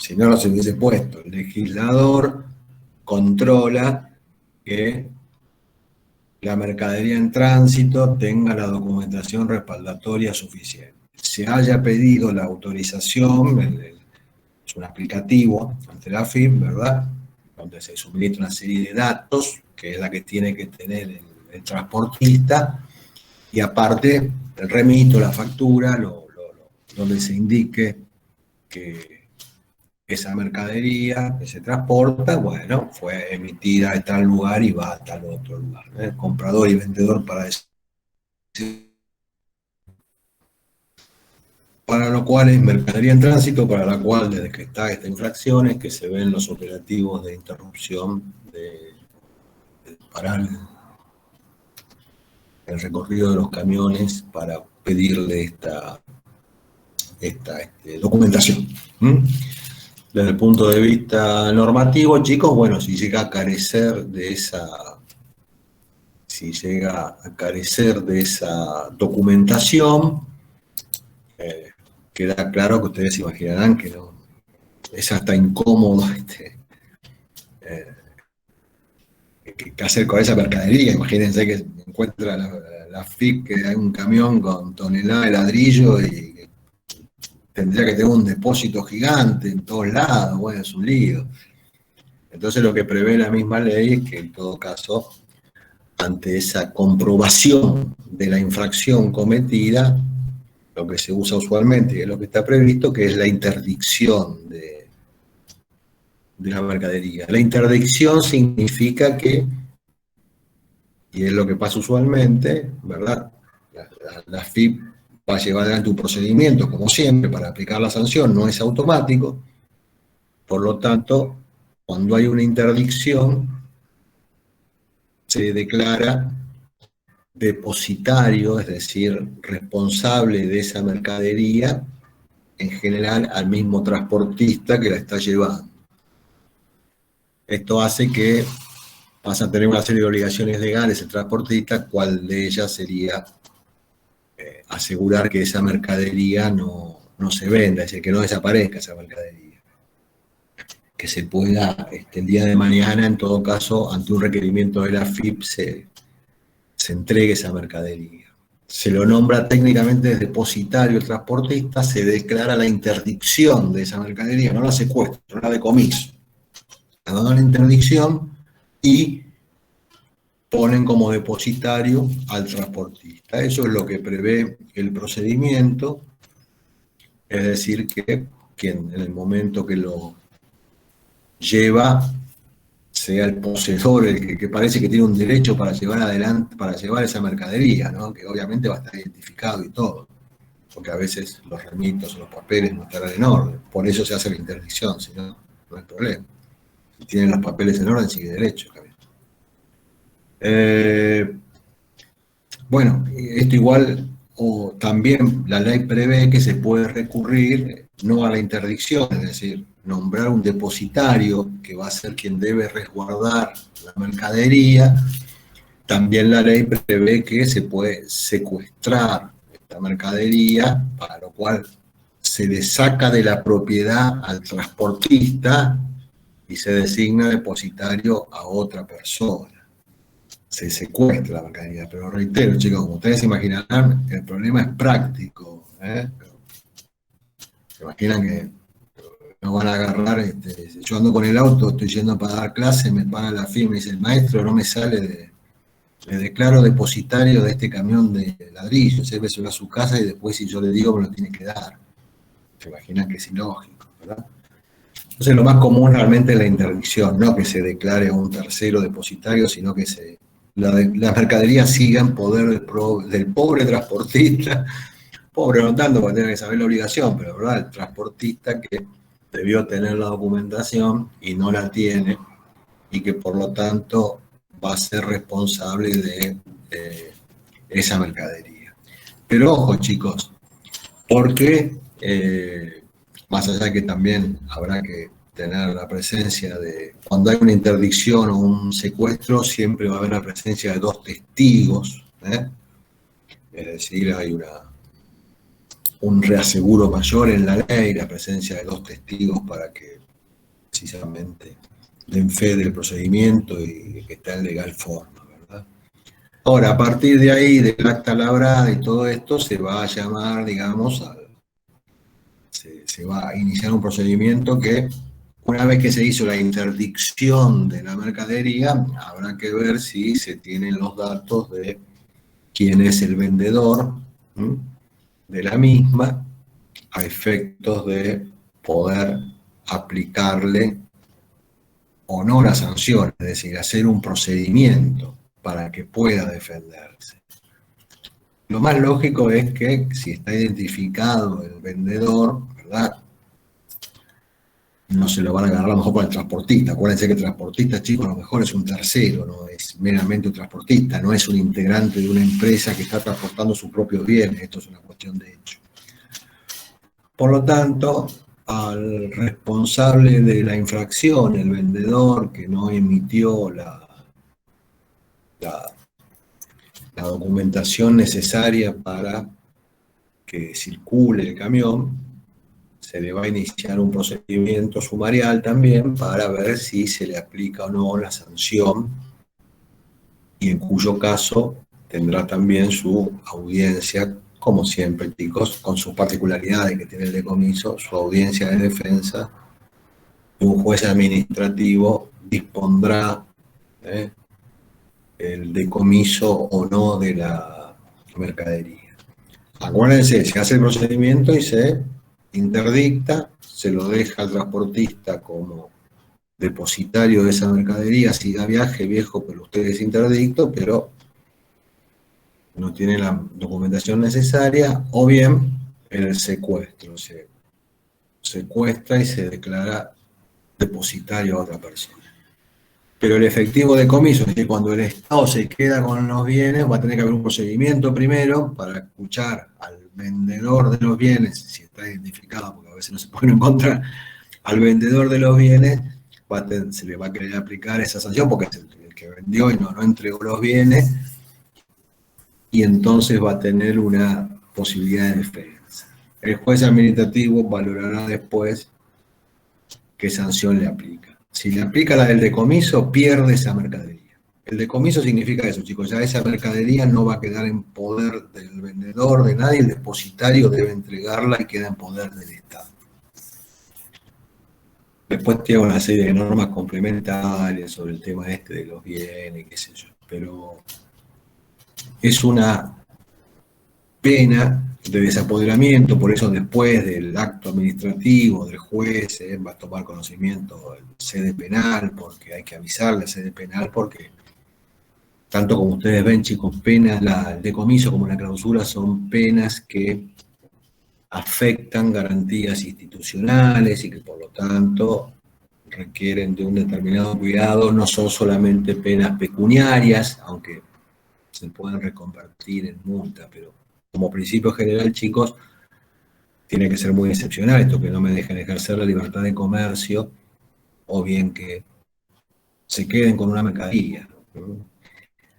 Si no, no se hubiese puesto. El legislador controla que la mercadería en tránsito tenga la documentación respaldatoria suficiente. Se haya pedido la autorización, es un aplicativo ante la AFIP, ¿verdad? Donde se suministra una serie de datos, que es la que tiene que tener el transportista, y aparte el remito, la factura, donde se indique que esa mercadería que se transporta, bueno, fue emitida en tal lugar y va a tal otro lugar. El comprador y vendedor para lo cual es mercadería en tránsito, para la cual desde que está esta infracción es que se ven los operativos de interrupción de parar el recorrido de los camiones para pedirle esta documentación. Desde el punto de vista normativo, chicos, bueno, si llega a carecer de esa documentación, queda claro que ustedes se imaginarán que no, es hasta incómodo qué hacer con esa mercadería. Imagínense que encuentra la FIC, que hay un camión con tonelada de ladrillo y tendría que tener un depósito gigante en todos lados, bueno, es un lío. Entonces lo que prevé la misma ley es que en todo caso, ante esa comprobación de la infracción cometida, lo que se usa usualmente y es lo que está previsto, que es la interdicción de la mercadería. La interdicción significa que, y es lo que pasa usualmente, ¿verdad? La FIP va a llevar adelante un procedimiento, como siempre, para aplicar la sanción, no es automático. Por lo tanto, cuando hay una interdicción, se declara depositario, es decir, responsable de esa mercadería, en general al mismo transportista que la está llevando. Esto hace que pasa a tener una serie de obligaciones legales el transportista, cuál de ellas sería asegurar que esa mercadería no se venda, es decir, que no desaparezca esa mercadería. Que se pueda, el día de mañana, en todo caso, ante un requerimiento de la FIP, se entregue esa mercadería. Se lo nombra técnicamente de depositario el transportista, se declara la interdicción de esa mercadería, no la secuestro, no la decomiso. La dan la interdicción y ponen como depositario al transportista. Eso es lo que prevé el procedimiento, es decir, que quien en el momento que lo lleva sea el poseedor, el que parece que tiene un derecho para llevar adelante, para llevar esa mercadería, ¿no? Que obviamente va a estar identificado y todo, porque a veces los remitos o los papeles no estarán en orden, por eso se hace la interdicción, si no, no hay problema. Si tienen los papeles en orden, sigue derecho. Bueno, esto igual, o también la ley prevé que se puede recurrir no a la interdicción, es decir, nombrar un depositario que va a ser quien debe resguardar la mercadería. También la ley prevé que se puede secuestrar esta mercadería, para lo cual se le saca de la propiedad al transportista y se designa depositario a otra persona. Se secuestra la mercadería, pero reitero, chicos, como ustedes se imaginarán, el problema es práctico. Se imaginan que no van a agarrar, yo ando con el auto, estoy yendo para dar clase, me paga la firma y dice, el maestro no me sale le declaro depositario de este camión de ladrillos, él se va a su casa y después si yo le digo me lo tiene que dar. Se imaginan que es ilógico, ¿verdad? Entonces lo más común realmente es la interdicción, no que se declare a un tercero depositario, sino que la mercadería siga en poder del pobre transportista, pobre no tanto porque tiene que saber la obligación, pero ¿verdad? El transportista que debió tener la documentación y no la tiene, y que por lo tanto va a ser responsable de esa mercadería. Pero ojo, chicos, porque más allá que también habrá que tener la presencia de, cuando hay una interdicción o un secuestro, siempre va a haber la presencia de dos testigos, es decir, hay un reaseguro mayor en la ley, la presencia de dos testigos para que precisamente den fe del procedimiento y que está en legal forma, ¿verdad? Ahora, a partir de ahí, del acta labrada y todo esto, se va a llamar, digamos, se va a iniciar un procedimiento que, una vez que se hizo la interdicción de la mercadería, habrá que ver si se tienen los datos de quién es el vendedor de la misma, a efectos de poder aplicarle o no la sanción, es decir, hacer un procedimiento para que pueda defenderse. Lo más lógico es que si está identificado el vendedor, ¿verdad?, no se lo van a agarrar a lo mejor por el transportista. Acuérdense que el transportista, chicos, a lo mejor es un tercero, no es meramente un transportista, no es un integrante de una empresa que está transportando sus propios bienes, esto es una cuestión de hecho. Por lo tanto, al responsable de la infracción, el vendedor que no emitió la documentación necesaria para que circule el camión, se le va a iniciar un procedimiento sumarial también para ver si se le aplica o no la sanción, y en cuyo caso tendrá también su audiencia como siempre, chicos, con sus particularidades que tiene el decomiso, su audiencia de defensa, un juez administrativo dispondrá el decomiso o no de la mercadería. Acuérdense, se hace el procedimiento y se interdicta, se lo deja al transportista como depositario de esa mercadería, si da viaje viejo, pero usted es interdicto, pero no tiene la documentación necesaria, o bien el secuestro, se secuestra y se declara depositario a otra persona. Pero el efectivo decomiso, es decir, cuando el Estado se queda con los bienes, va a tener que haber un procedimiento primero para escuchar al vendedor de los bienes, si está identificado, porque a veces no se puede encontrar, al vendedor de los bienes se le va a querer aplicar esa sanción porque es el que vendió y no entregó los bienes, y entonces va a tener una posibilidad de defensa. El juez administrativo valorará después qué sanción le aplica. Si le aplica la del decomiso, pierde esa mercadería. El decomiso significa eso, chicos, ya esa mercadería no va a quedar en poder del vendedor, de nadie, el depositario debe entregarla y queda en poder del Estado. Después tiene una serie de normas complementarias sobre el tema de los bienes, qué sé yo, pero es una pena de desapoderamiento, por eso después del acto administrativo del juez va a tomar conocimiento el sede penal, porque hay que avisarle a sede penal, porque tanto como ustedes ven, chicos, penas, el decomiso como la clausura son penas que afectan garantías institucionales y que por lo tanto requieren de un determinado cuidado, no son solamente penas pecuniarias, aunque se pueden reconvertir en multa, pero como principio general, chicos, tiene que ser muy excepcional esto, que no me dejen ejercer la libertad de comercio, o bien que se queden con una mercadería.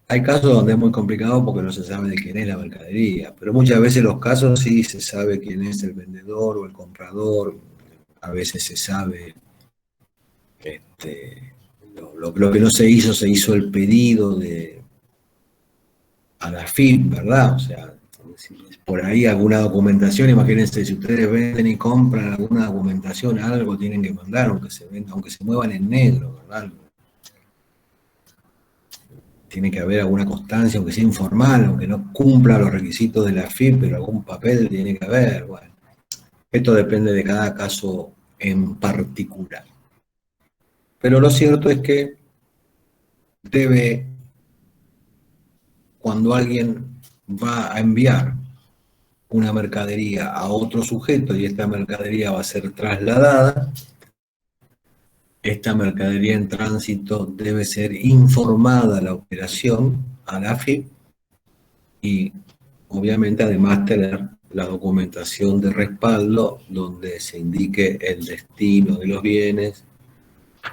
Hay casos donde es muy complicado porque no se sabe de quién es la mercadería, pero muchas veces los casos sí se sabe quién es el vendedor o el comprador, a veces se sabe lo que no se hizo el pedido a la FIP, ¿verdad? O sea, por ahí alguna documentación, imagínense, si ustedes venden y compran alguna documentación, algo tienen que mandar, aunque se muevan en negro, ¿verdad? Tiene que haber alguna constancia, aunque sea informal, aunque no cumpla los requisitos de la FIP, pero algún papel tiene que haber. Bueno, esto depende de cada caso en particular. Pero lo cierto es que cuando alguien va a enviar una mercadería a otro sujeto y esta mercadería va a ser trasladada, esta mercadería en tránsito debe ser informada a la operación, a la AFIP, y obviamente además tener la documentación de respaldo donde se indique el destino de los bienes,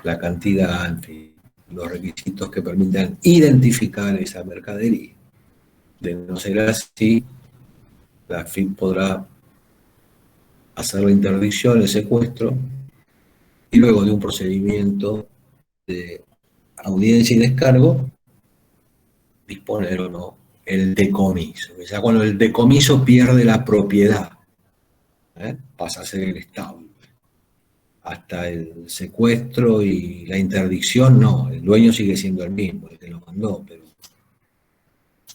la cantidad, en fin, los requisitos que permitan identificar esa mercadería. De no ser así, la AFIP podrá hacer la interdicción, el secuestro, y luego de un procedimiento de audiencia y descargo, disponer o no el decomiso. O sea, cuando el decomiso pierde la propiedad, pasa a ser el Estado. Hasta el secuestro y la interdicción, no, el dueño sigue siendo el mismo, el que lo mandó, pero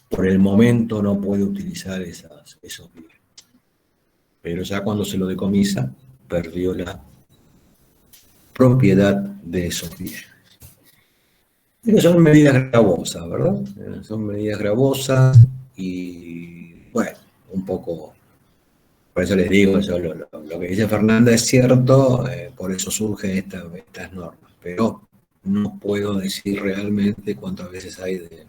por el momento no puede utilizar esos bienes. Pero ya cuando se lo decomisa, perdió la propiedad de esos bienes. Pero son medidas gravosas, ¿verdad? Son medidas gravosas y, bueno, un poco, por eso les digo, lo que dice Fernanda es cierto, por eso surgen estas normas, pero no puedo decir realmente cuántas veces hay de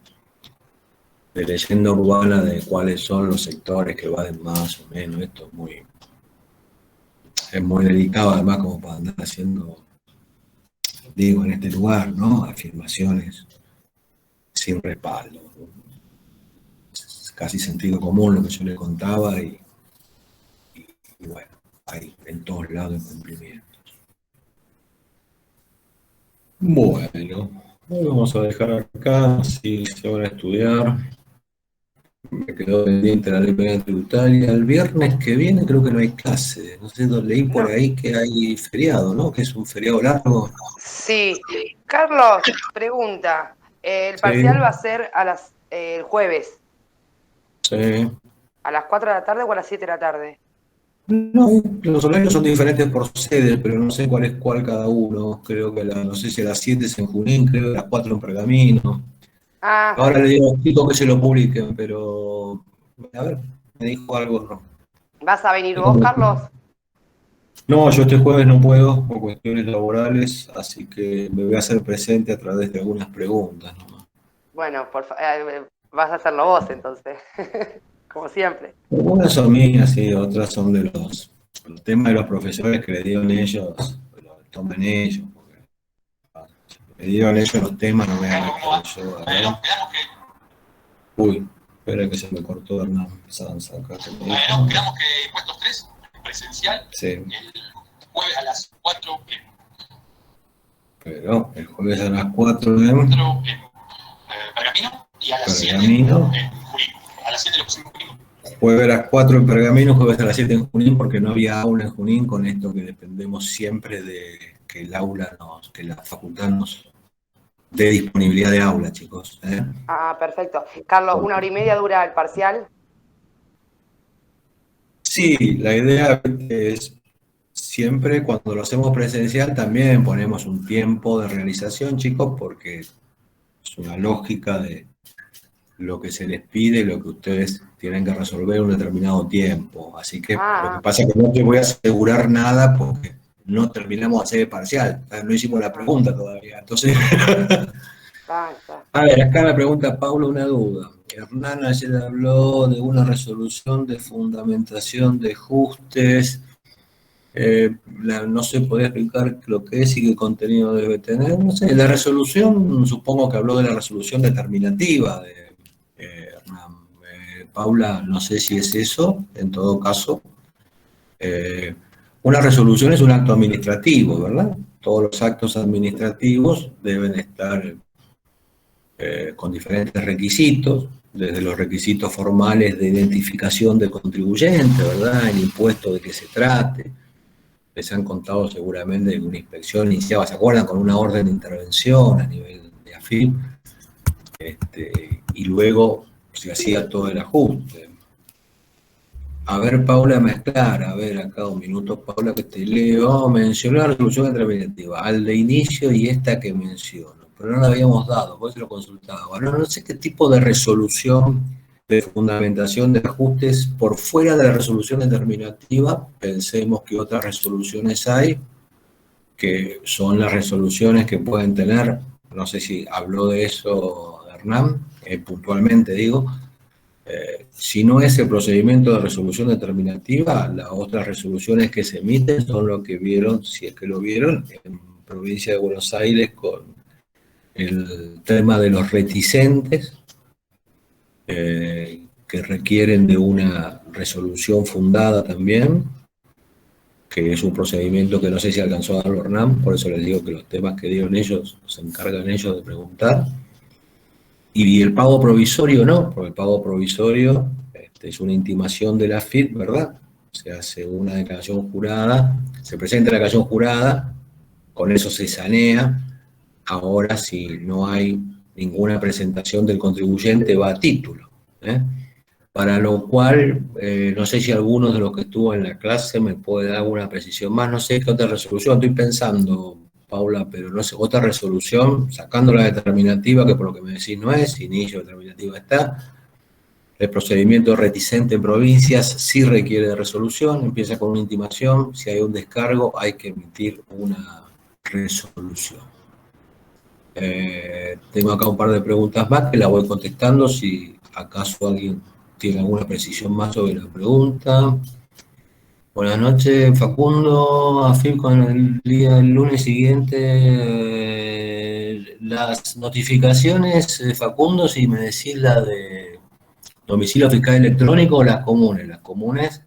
leyenda urbana de cuáles son los sectores que valen más o menos. Esto es muy delicado, además, como para andar haciendo, digo, en este lugar, ¿no? Afirmaciones sin respaldo. Es casi sentido común lo que yo le contaba y bueno, hay en todos lados incumplimientos. Bueno, hoy vamos a dejar acá, si se van a estudiar. me quedó pendiente la ley penal tributaria. El viernes que viene creo que no hay clase. No sé, leí por ahí que hay feriado, ¿no? Que es un feriado largo. Sí. Carlos, pregunta. El Sí, parcial va a ser el jueves, sí. ¿a las 4 de la tarde o a las 7 de la tarde? No, los horarios son diferentes por sede, pero no sé cuál es cuál cada uno. Creo que no sé si a las 7 es en Junín, creo que a las 4 en Pergamino. Ah, Ahora le digo a los chicos que se lo publiquen, pero a ver, me dijo algo, no. ¿vas a venir vos, Carlos? No, yo este jueves no puedo por cuestiones laborales, así que me voy a hacer presente a través de algunas preguntas nomás. Bueno, vas a hacerlo vos entonces, como siempre. Algunas son mías y otras son de los temas de los profesores que le dieron ellos, lo toman ellos. Me dieron ellos los temas, no me van a yo. A ver. Uy, espera que se me cortó Hernán Sanz acá. Bueno, quedamos que impuestos 3, presencial, Sí. el jueves a las 4 Pero el jueves a las 4 en Pergamino y a las Pergamino. 7 en Junín. A las 7 lo pusimos en Junín. Jueves a las 4 en Pergamino, jueves a las 7 en Junín, porque no había aula en Junín, con esto que dependemos siempre de que el aula que la facultad nos dé disponibilidad de aula, chicos. Ah, perfecto. Carlos, 1 hora y media dura el parcial. Sí, la idea es siempre cuando lo hacemos presencial también ponemos un tiempo de realización, chicos, porque es una lógica de lo que se les pide, lo que ustedes tienen que resolver en un determinado tiempo. Así que lo que pasa es que no te voy a asegurar nada porque no terminamos de hacer el parcial. No hicimos la pregunta todavía. Entonces, a ver, acá me pregunta Paulo una duda. Hernán ayer habló de una resolución de fundamentación de ajustes. No se podía explicar lo que es y qué contenido debe tener. No sé, la resolución, supongo que habló de la resolución determinativa de Hernán. Paula, no sé si es eso, en todo caso. Una resolución es un acto administrativo, ¿verdad? Todos los actos administrativos deben estar con diferentes requisitos, desde los requisitos formales de identificación del contribuyente, ¿verdad? El impuesto de que se trate. Les han contado seguramente de una inspección iniciaba, ¿se acuerdan? Con una orden de intervención a nivel de AFIP, y luego se hacía todo el ajuste. A ver, Paula, me aclara, a ver, acá un minuto, Paula, que te leo. Mencionó la resolución determinativa, al de inicio y esta que menciono, pero no la habíamos dado, por eso lo consultaba. Bueno, no sé qué tipo de resolución de fundamentación de ajustes por fuera de la resolución determinativa. Pensemos que otras resoluciones hay, que son las resoluciones que pueden tener, no sé si habló de eso Hernán, puntualmente digo, si no es el procedimiento de resolución determinativa, las otras resoluciones que se emiten son lo que vieron, si es que lo vieron, en provincia de Buenos Aires con el tema de los reticentes, que requieren de una resolución fundada también, que es un procedimiento que no sé si alcanzó a darlo Hernán, por eso les digo que los temas que dieron ellos, se encargan ellos de preguntar. Y el pago provisorio no, porque el pago provisorio es una intimación de la AFIP, ¿verdad? Se hace una declaración jurada, se presenta la declaración jurada, con eso se sanea. Ahora, si no hay ninguna presentación del contribuyente, va a título. Para lo cual, no sé si alguno de los que estuvo en la clase me puede dar alguna precisión más. No sé qué otra resolución, estoy pensando, Paula, pero no sé, otra resolución, sacando la determinativa, que por lo que me decís no es, inicio determinativa está. El procedimiento reticente en provincias sí requiere de resolución, empieza con una intimación, si hay un descargo hay que emitir una resolución. Tengo acá un par de preguntas más que la voy contestando si acaso alguien tiene alguna precisión más sobre la pregunta. Buenas noches, Facundo. AFIP con el día del lunes siguiente. Las notificaciones, Facundo, si me decís la de domicilio fiscal electrónico o las comunes. Las comunes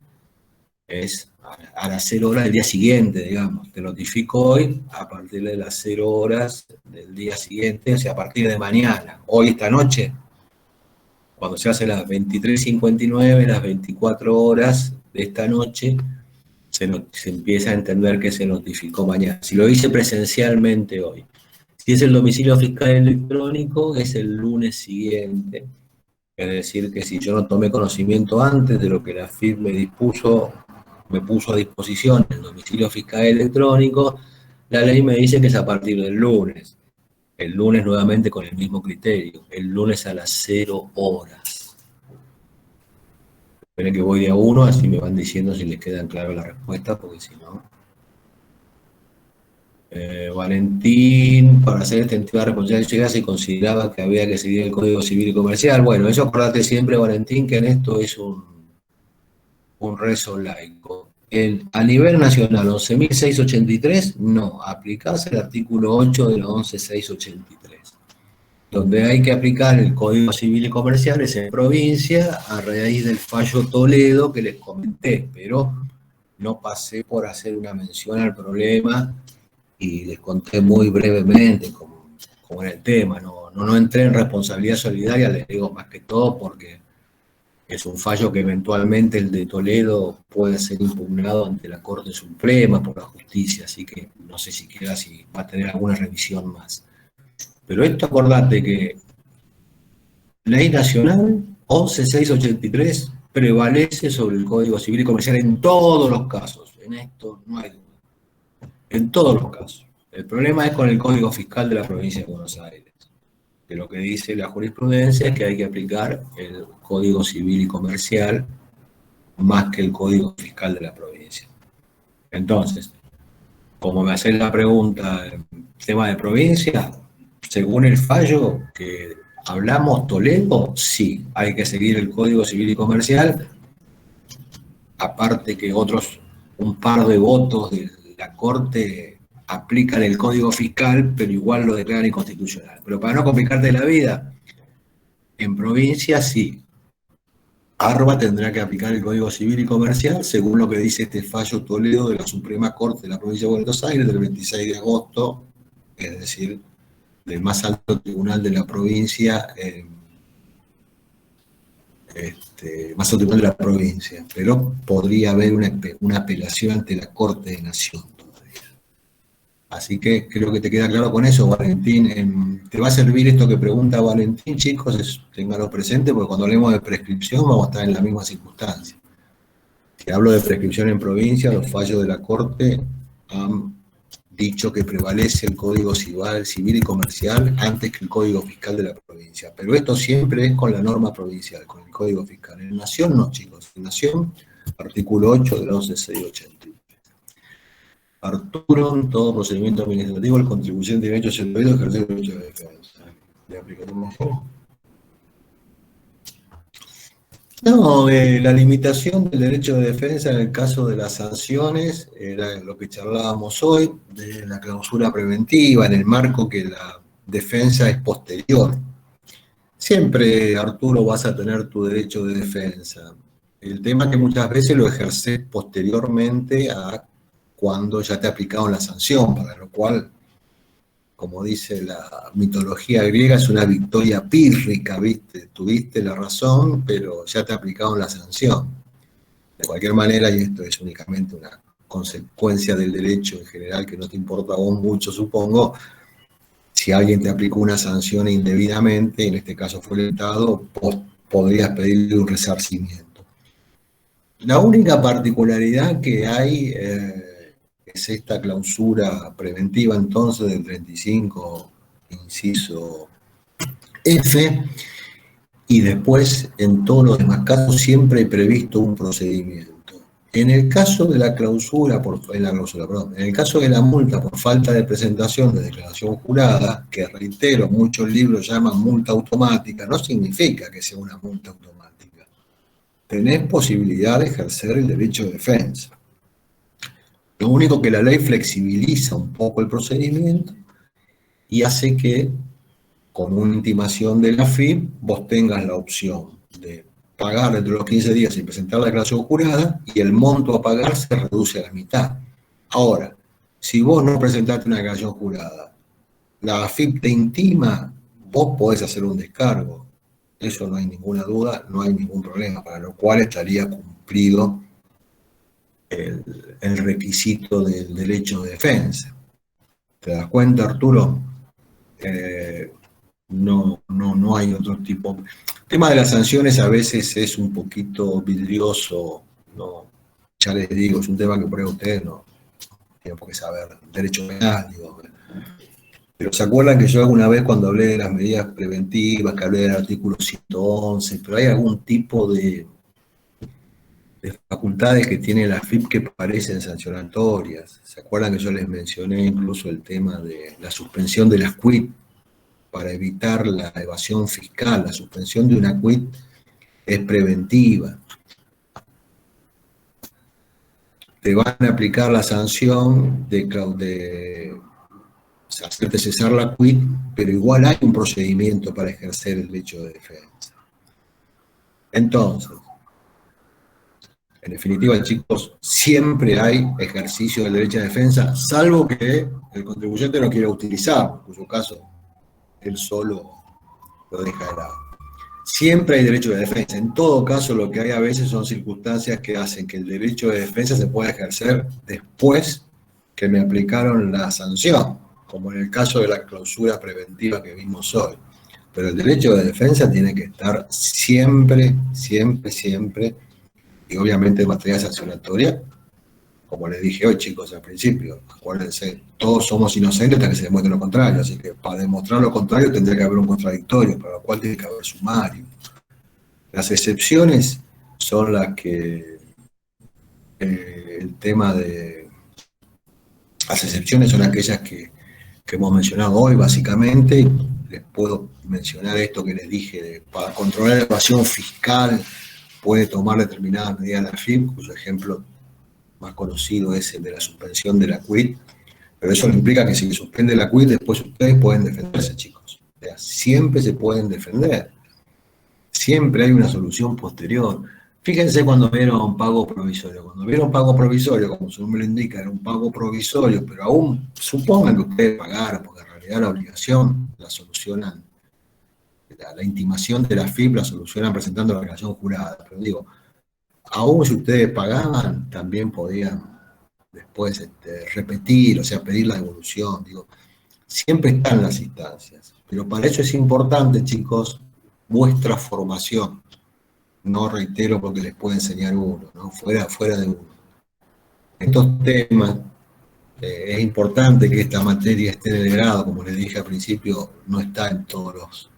es a las 0 horas del día siguiente, digamos. Te notifico hoy a partir de las 0 horas del día siguiente, o sea, a partir de mañana. Hoy, esta noche, cuando se hace las 23:59, las 24 horas de esta noche, se empieza a entender que se notificó mañana. Si lo hice presencialmente hoy. Si es el domicilio fiscal electrónico, es el lunes siguiente. Es decir, que si yo no tomé conocimiento antes de lo que la AFIP me puso a disposición el domicilio fiscal electrónico, la ley me dice que es a partir del lunes. El lunes nuevamente con el mismo criterio, el lunes a las 0 horas. Esperen que voy de a uno, así me van diciendo si les quedan claras las respuestas, porque si no... Valentín, para ser extensiva responsabilidad, se consideraba que había que seguir el Código Civil y Comercial. Bueno, eso acordate siempre, Valentín, que en esto es un rezo laico. A nivel nacional, 11.683, no, aplicás el artículo 8 de la 11.683. Donde hay que aplicar el Código Civil y Comercial es en provincia, a raíz del fallo Toledo que les comenté, pero no pasé por hacer una mención al problema y les conté muy brevemente como en el tema. No entré en responsabilidad solidaria, les digo más que todo porque es un fallo que eventualmente el de Toledo puede ser impugnado ante la Corte Suprema por la justicia, así que no sé siquiera si va a tener alguna revisión más. Pero esto acordate que Ley Nacional 11.683 prevalece sobre el Código Civil y Comercial en todos los casos. En esto no hay duda. En todos los casos. El problema es con el Código Fiscal de la Provincia de Buenos Aires, que lo que dice la jurisprudencia es que hay que aplicar el Código Civil y Comercial más que el Código Fiscal de la provincia. Entonces, como me hacen la pregunta, el tema de provincia, según el fallo que hablamos Toledo, sí, hay que seguir el Código Civil y Comercial, aparte que un par de votos de la Corte aplican el Código Fiscal, pero igual lo declaran inconstitucional. Pero para no complicarte la vida, en provincia sí. ARBA tendrá que aplicar el Código Civil y Comercial, según lo que dice este fallo Toledo de la Suprema Corte de la Provincia de Buenos Aires del 26 de agosto, es decir, del más alto tribunal de la provincia, más alto tribunal de la provincia, pero podría haber una apelación ante la Corte de Nación todavía. Así que creo que te queda claro con eso, Valentín. ¿Te va a servir esto que pregunta Valentín, chicos? Ténganlo presente, porque cuando hablemos de prescripción vamos a estar en la misma circunstancia. Si hablo de prescripción en provincia, los fallos de la Corte han dicho que prevalece el Código Civil y Comercial antes que el Código Fiscal de la provincia. Pero esto siempre es con la norma provincial, con el Código Fiscal. En Nación no, chicos. En Nación, artículo 8 de la 11.683. Arturo, en todo procedimiento administrativo, el contribuyente de derechos es debido a ejercer el derecho de defensa. ¿Le aplicamos? No, la limitación del derecho de defensa en el caso de las sanciones era lo que charlábamos hoy, de la clausura preventiva, en el marco que la defensa es posterior. Siempre, Arturo, vas a tener tu derecho de defensa. El tema es que muchas veces lo ejerces posteriormente a cuando ya te aplicaron la sanción, para lo cual, como dice la mitología griega, es una victoria pírrica, ¿viste? Tuviste la razón, pero ya te aplicaron la sanción. De cualquier manera, y esto es únicamente una consecuencia del derecho en general, que no te importa a vos mucho, supongo, si alguien te aplicó una sanción indebidamente, en este caso fue el Estado, vos podrías pedirle un resarcimiento. La única particularidad que hay es esta clausura preventiva entonces del 35, inciso F, y después en todos los demás casos siempre hay previsto un procedimiento. En el caso de la clausura, en el caso de la multa por falta de presentación de declaración jurada, que reitero, muchos libros llaman multa automática, no significa que sea una multa automática. Tenés posibilidad de ejercer el derecho de defensa. Lo único que la ley flexibiliza un poco el procedimiento y hace que, con una intimación de la AFIP, vos tengas la opción de pagar dentro de los 15 días sin presentar la declaración jurada y el monto a pagar se reduce a la mitad. Ahora, si vos no presentaste una declaración jurada, la AFIP te intima, vos podés hacer un descargo Eso no hay ninguna duda, no hay ningún problema, para lo cual estaría cumplido el requisito del derecho de defensa. ¿Te das cuenta, Arturo? No hay otro tipo. El tema de las sanciones a veces es un poquito vidrioso, no, ya les digo, es un tema que por ahí ustedes no tienen por qué saber, derecho penal, digo. Pero ¿se acuerdan que yo alguna vez cuando hablé de las medidas preventivas, que hablé del artículo 111, pero hay algún tipo de facultades que tiene la FIP que parecen sancionatorias? ¿Se acuerdan que yo les mencioné incluso el tema de la suspensión de las quit para evitar la evasión fiscal? La suspensión de una quit es preventiva. Te van a aplicar la sanción de hacerte cesar la quit, pero igual hay un procedimiento para ejercer el derecho de defensa. Entonces, en definitiva, chicos, siempre hay ejercicio del derecho de defensa, salvo que el contribuyente no quiera utilizar, en cuyo caso él solo lo deja de lado. Siempre hay derecho de defensa. En todo caso, lo que hay a veces son circunstancias que hacen que el derecho de defensa se pueda ejercer después que me aplicaron la sanción, como en el caso de la clausura preventiva que vimos hoy. Pero el derecho de defensa tiene que estar siempre, siempre, siempre, y obviamente en materia sancionatoria, como les dije hoy, chicos, al principio, acuérdense, todos somos inocentes hasta que se demuestre lo contrario, así que para demostrar lo contrario tendría que haber un contradictorio, para lo cual tiene que haber sumario. Las excepciones son las que, el tema de, las excepciones son aquellas que hemos mencionado hoy, básicamente. Les puedo mencionar esto que les dije, para controlar la evasión fiscal, puede tomar determinadas medidas la FIP, cuyo ejemplo más conocido es el de la suspensión de la quit, pero eso no implica que si se suspende la quit, después ustedes pueden defenderse, chicos. O sea, siempre se pueden defender. Siempre hay una solución posterior. Fíjense cuando vieron pago provisorio. Cuando vieron pago provisorio, como su nombre lo indica, era un pago provisorio, pero aún supongan que ustedes pagaron, porque en realidad la obligación la solucionan, la intimación de la FIP la solucionan presentando la declaración jurada. Pero digo, aún si ustedes pagaban, también podían después repetir, o sea, pedir la devolución. Digo, siempre están las instancias. Pero para eso es importante, chicos, vuestra formación. No reitero porque les puede enseñar uno, ¿no? Fuera de uno. Estos temas, es importante que esta materia esté de grado, como les dije al principio, no está en todas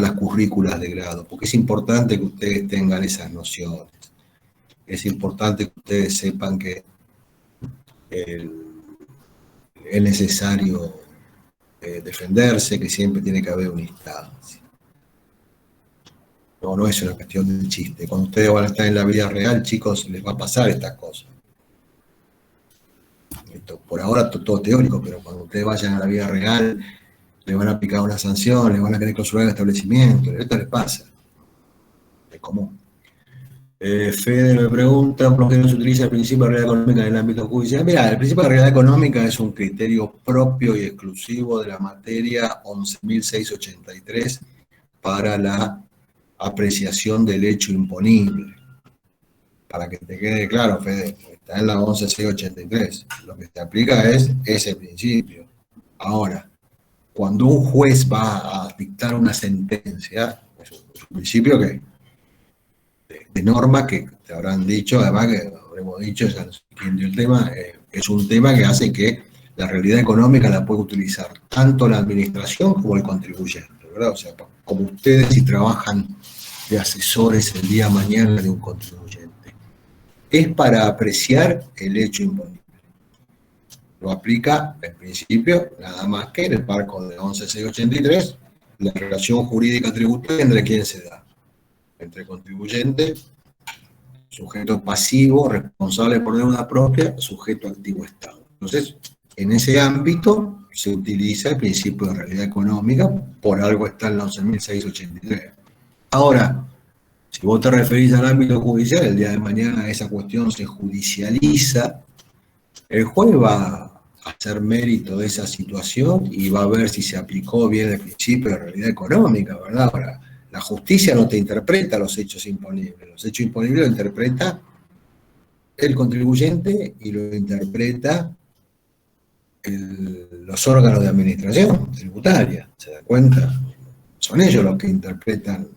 las currículas de grado, porque es importante que ustedes tengan esas nociones. Es importante que ustedes sepan que es necesario defenderse, que siempre tiene que haber una instancia. No es una cuestión de chiste. Cuando ustedes van a estar en la vida real, chicos, les va a pasar estas cosas. Esto, por ahora todo teórico, pero cuando ustedes vayan a la vida real, les van a aplicar una sanción, les van a querer clausurar el establecimiento. Esto les pasa. Es común. Fede me pregunta por qué no se utiliza el principio de realidad económica en el ámbito judicial. Mira, el principio de realidad económica es un criterio propio y exclusivo de la materia 11.683 para la apreciación del hecho imponible. Para que te quede claro, Fede, está en la 11.683. Lo que te aplica es ese principio. Ahora, cuando un juez va a dictar una sentencia, es un principio que de norma que te habrán dicho, además que habremos dicho, ya no sé quién dio el tema, es un tema que hace que la realidad económica la puede utilizar tanto la administración como el contribuyente, ¿verdad? O sea, como ustedes si trabajan de asesores el día de mañana de un contribuyente. Es para apreciar el hecho imponible. Lo aplica, en principio, nada más que en el marco de 11.683, la relación jurídica tributaria entre quién se da. Entre contribuyente, sujeto pasivo, responsable por deuda propia, sujeto activo Estado. Entonces, en ese ámbito se utiliza el principio de realidad económica, por algo está en la 11.683. Ahora, si vos te referís al ámbito judicial, el día de mañana esa cuestión se judicializa, el juez va hacer mérito de esa situación y va a ver si se aplicó bien el principio de realidad económica, ¿verdad? Ahora, la justicia no te interpreta los hechos imponibles. Los hechos imponibles lo interpreta el contribuyente y lo interpreta los órganos de administración tributaria. ¿Se da cuenta? Son ellos los que interpretan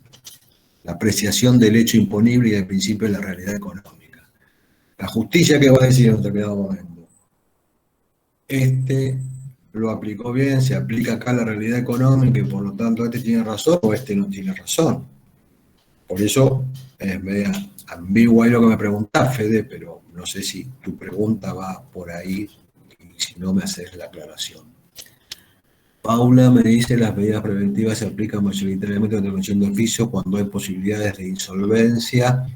la apreciación del hecho imponible y del principio de la realidad económica. La justicia, ¿qué va a decir en un determinado momento? Este lo aplicó bien, se aplica acá la realidad económica y por lo tanto este tiene razón o este no tiene razón. Por eso es media ambigua ahí lo que me preguntás, Fede, pero no sé si tu pregunta va por ahí y si no me haces la aclaración. Paula me dice las medidas preventivas se aplican mayoritariamente a la intervención de oficio cuando hay posibilidades de insolvencia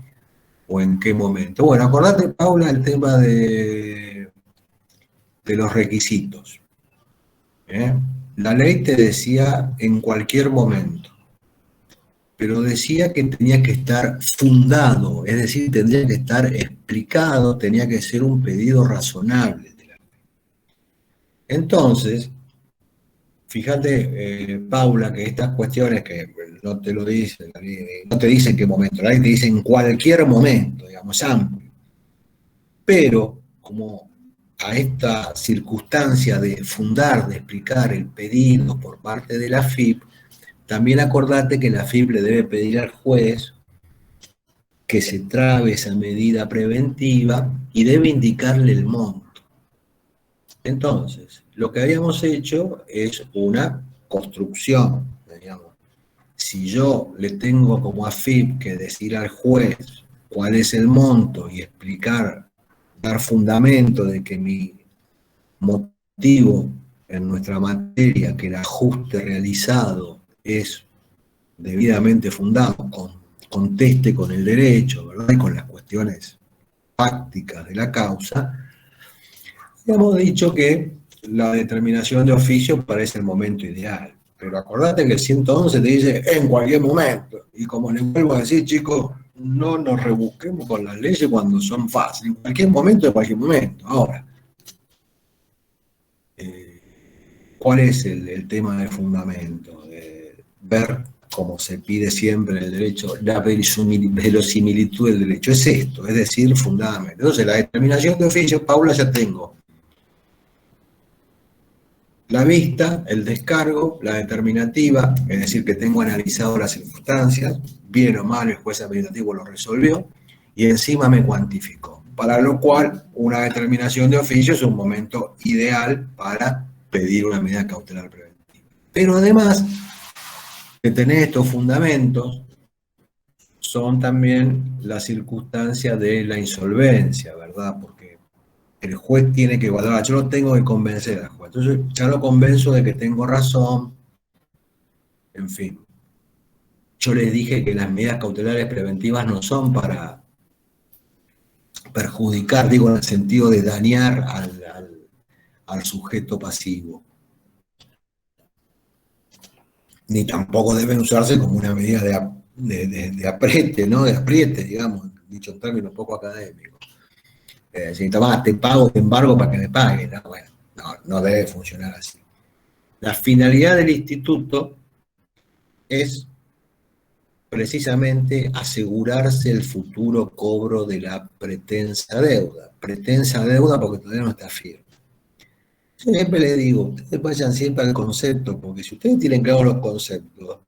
o en qué momento. Bueno, acordate, Paula, el tema de los requisitos. La ley te decía en cualquier momento, pero decía que tenía que estar fundado, es decir, tendría que estar explicado, tenía que ser un pedido razonable de la ley. Entonces, fíjate, Paula, que estas cuestiones que no te lo dicen, no te dicen en qué momento, la ley te dice en cualquier momento, digamos, amplio. Pero, como a esta circunstancia de fundar, de explicar el pedido por parte de la AFIP, también acordate que la AFIP le debe pedir al juez que se trabe esa medida preventiva y debe indicarle el monto. Entonces, lo que habíamos hecho es una construcción, digamos. Si yo le tengo como AFIP que decir al juez cuál es el monto y explicar, dar fundamento de que mi motivo en nuestra materia, que el ajuste realizado es debidamente fundado, conteste con el derecho, ¿verdad? Y con las cuestiones fácticas de la causa, hemos dicho que la determinación de oficio parece el momento ideal. Pero acordate que el 111 te dice en cualquier momento. Y como les vuelvo a decir, chicos, no nos rebusquemos con las leyes cuando son fáciles. En cualquier momento, en cualquier momento. Ahora, ¿cuál es el tema de fundamento? Ver, como se pide siempre en el derecho, la verosimilitud del derecho. Es esto, es decir, fundadamente. Entonces, la determinación de oficio, Paula, ya tengo la vista, el descargo, la determinativa, es decir, que tengo analizado las circunstancias, bien o mal el juez administrativo lo resolvió, y encima me cuantificó. Para lo cual, una determinación de oficio es un momento ideal para pedir una medida cautelar preventiva. Pero además de tener estos fundamentos, son también las circunstancias de la insolvencia, ¿verdad? Porque el juez tiene que evaluar, yo lo tengo que convencer al juez. Entonces ya lo convenzo de que tengo razón, en fin. Yo les dije que las medidas cautelares preventivas no son para perjudicar, digo, en el sentido de dañar al sujeto pasivo. Ni tampoco deben usarse como una medida de apriete, ¿no? De apriete, digamos, dicho en términos poco académicos. Si tomás, te pago, te embargo para que me paguen, ¿no? Bueno, no debe funcionar así. La finalidad del instituto es precisamente asegurarse el futuro cobro de la pretensa deuda. Pretensa deuda porque todavía no está firme. Yo siempre les digo, ustedes vayan siempre al concepto, porque si ustedes tienen claros los conceptos,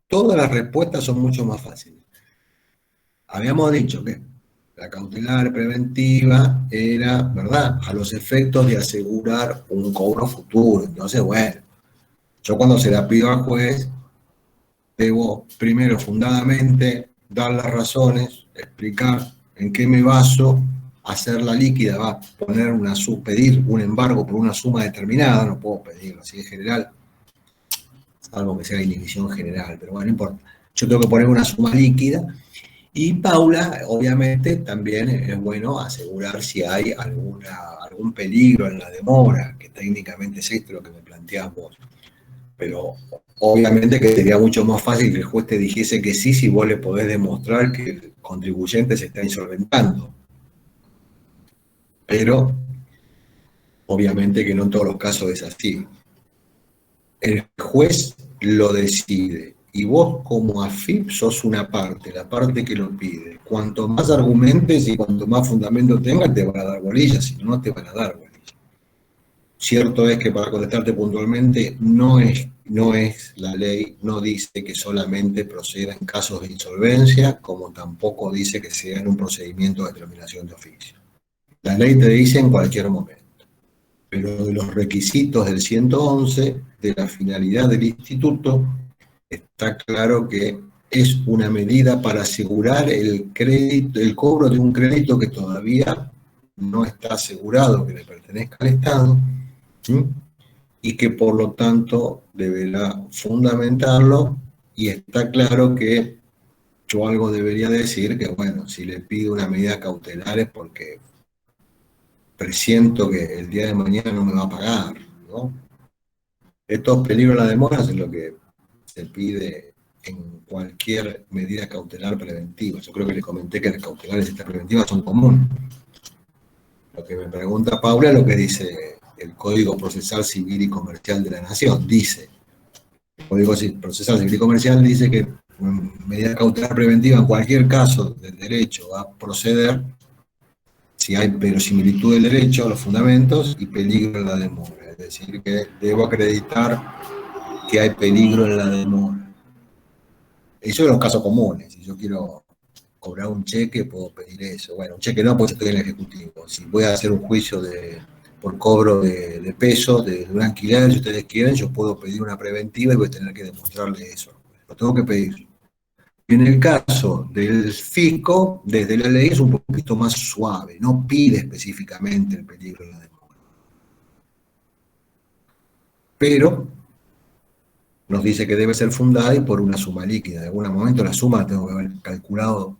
todas las respuestas son mucho más fáciles. Habíamos dicho que la cautelar preventiva era, ¿verdad?, a los efectos de asegurar un cobro futuro. Entonces, bueno, yo cuando se la pido al juez, debo primero fundadamente dar las razones, explicar en qué me baso, hacerla líquida, va a poner pedir un embargo por una suma determinada, no puedo pedirlo así en general, salvo que sea inhibición general, pero bueno, no importa. Yo tengo que poner una suma líquida. Y Paula, obviamente, también es bueno asegurar si hay algún peligro en la demora, que técnicamente es esto lo que me planteás vos. Pero obviamente que sería mucho más fácil que el juez te dijese que sí, si vos le podés demostrar que el contribuyente se está insolventando. Pero Obviamente que no en todos los casos es así. El juez lo decide y vos como AFIP sos una parte, la parte que lo pide. Cuanto más argumentes y cuanto más fundamento tengas, te van a dar bolillas, si no, no te van a dar bolillas. Cierto es que, para contestarte puntualmente, no es la ley, no dice que solamente proceda en casos de insolvencia, como tampoco dice que sea en un procedimiento de determinación de oficio. La ley te dice en cualquier momento. Pero de los requisitos del 111, de la finalidad del instituto, está claro que es una medida para asegurar el crédito, el cobro de un crédito que todavía no está asegurado que le pertenezca al Estado, ¿sí? Y que por lo tanto deberá fundamentarlo, y está claro que yo algo debería decir que, bueno, si le pido una medida cautelar es porque presiento que el día de mañana no me va a pagar, ¿no? Estos peligros de la demora es lo que se pide en cualquier medida cautelar preventiva. Yo creo que les comenté que las cautelares y estas preventivas son comunes. Lo que me pregunta Paula es lo que dice el Código Procesal Civil y Comercial de la Nación. Dice, el Código Procesal Civil y Comercial dice que medida cautelar preventiva en cualquier caso del derecho va a proceder si hay verosimilitud del derecho, los fundamentos, y peligro en la demora. Es decir, que debo acreditar que hay peligro en la demora. Eso en los casos comunes. Si yo quiero cobrar un cheque, puedo pedir eso. Bueno, un cheque no, porque estoy en el ejecutivo. Si voy a hacer un juicio por cobro de pesos, de un alquiler, si ustedes quieren, yo puedo pedir una preventiva y voy a tener que demostrarle eso. Lo tengo que pedir. En el caso del fisco, desde la ley es un poquito más suave, no pide específicamente el peligro de la demora. Pero nos dice que debe ser fundada y por una suma líquida. En algún momento la suma la tengo que haber calculado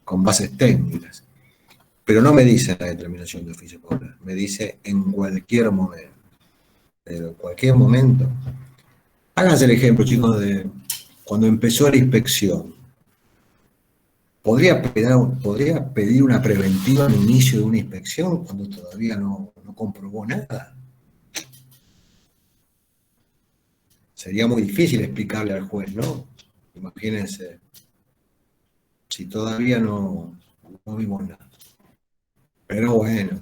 con bases técnicas. Pero no me dice la determinación de oficio popular, me dice en cualquier momento. Pero en cualquier momento. Háganse el ejemplo, chicos, de cuando empezó la inspección. ¿Podría pedir una preventiva al inicio de una inspección cuando todavía no comprobó nada? Sería muy difícil explicarle al juez, ¿no? Imagínense, si todavía no vimos nada. Pero bueno,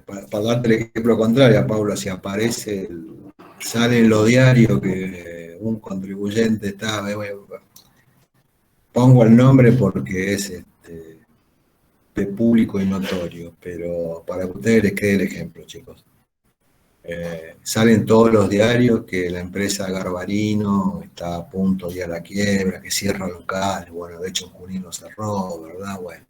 para darte el ejemplo contrario, Paula, si sale en los diarios que un contribuyente está... Pongo el nombre porque es de público y notorio, pero para que ustedes les quede el ejemplo, chicos. Salen todos los diarios que la empresa Garbarino está a punto de ir a la quiebra, que cierra locales, bueno, de hecho en Junín lo cerró, ¿verdad? Bueno.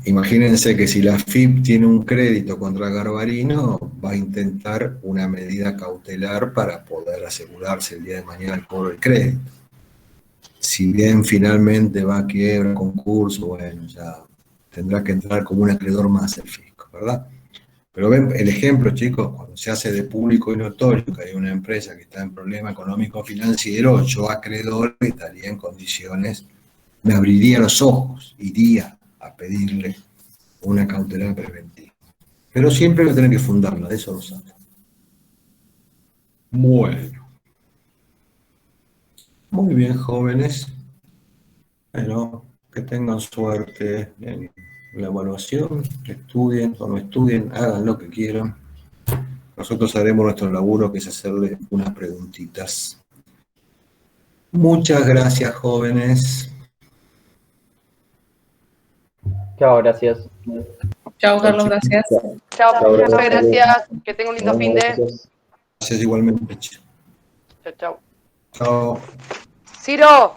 Imagínense que si la FIP tiene un crédito contra Garbarino, va a intentar una medida cautelar para poder asegurarse el día de mañana el cobro del crédito. Si bien finalmente va a quiebra, concurso, bueno, ya tendrá que entrar como un acreedor más el fisco, ¿verdad? Pero ven el ejemplo, chicos, cuando se hace de público y notorio que hay una empresa que está en problema económico financiero, yo acreedor estaría en condiciones, me abriría los ojos, iría a pedirle una cautelar preventiva. Pero siempre voy a tener que fundarla, de eso lo saben. Bueno. Muy bien, jóvenes. Bueno, que tengan suerte en la evaluación, estudien o no estudien, hagan lo que quieran. Nosotros haremos nuestro laburo, que es hacerle unas preguntitas. Muchas gracias, jóvenes. Chao, gracias. Chao, Carlos, gracias. Chao, muchas gracias. Que tenga un lindo fin de. Gracias igualmente. Chao, chao. Chao. Ciro.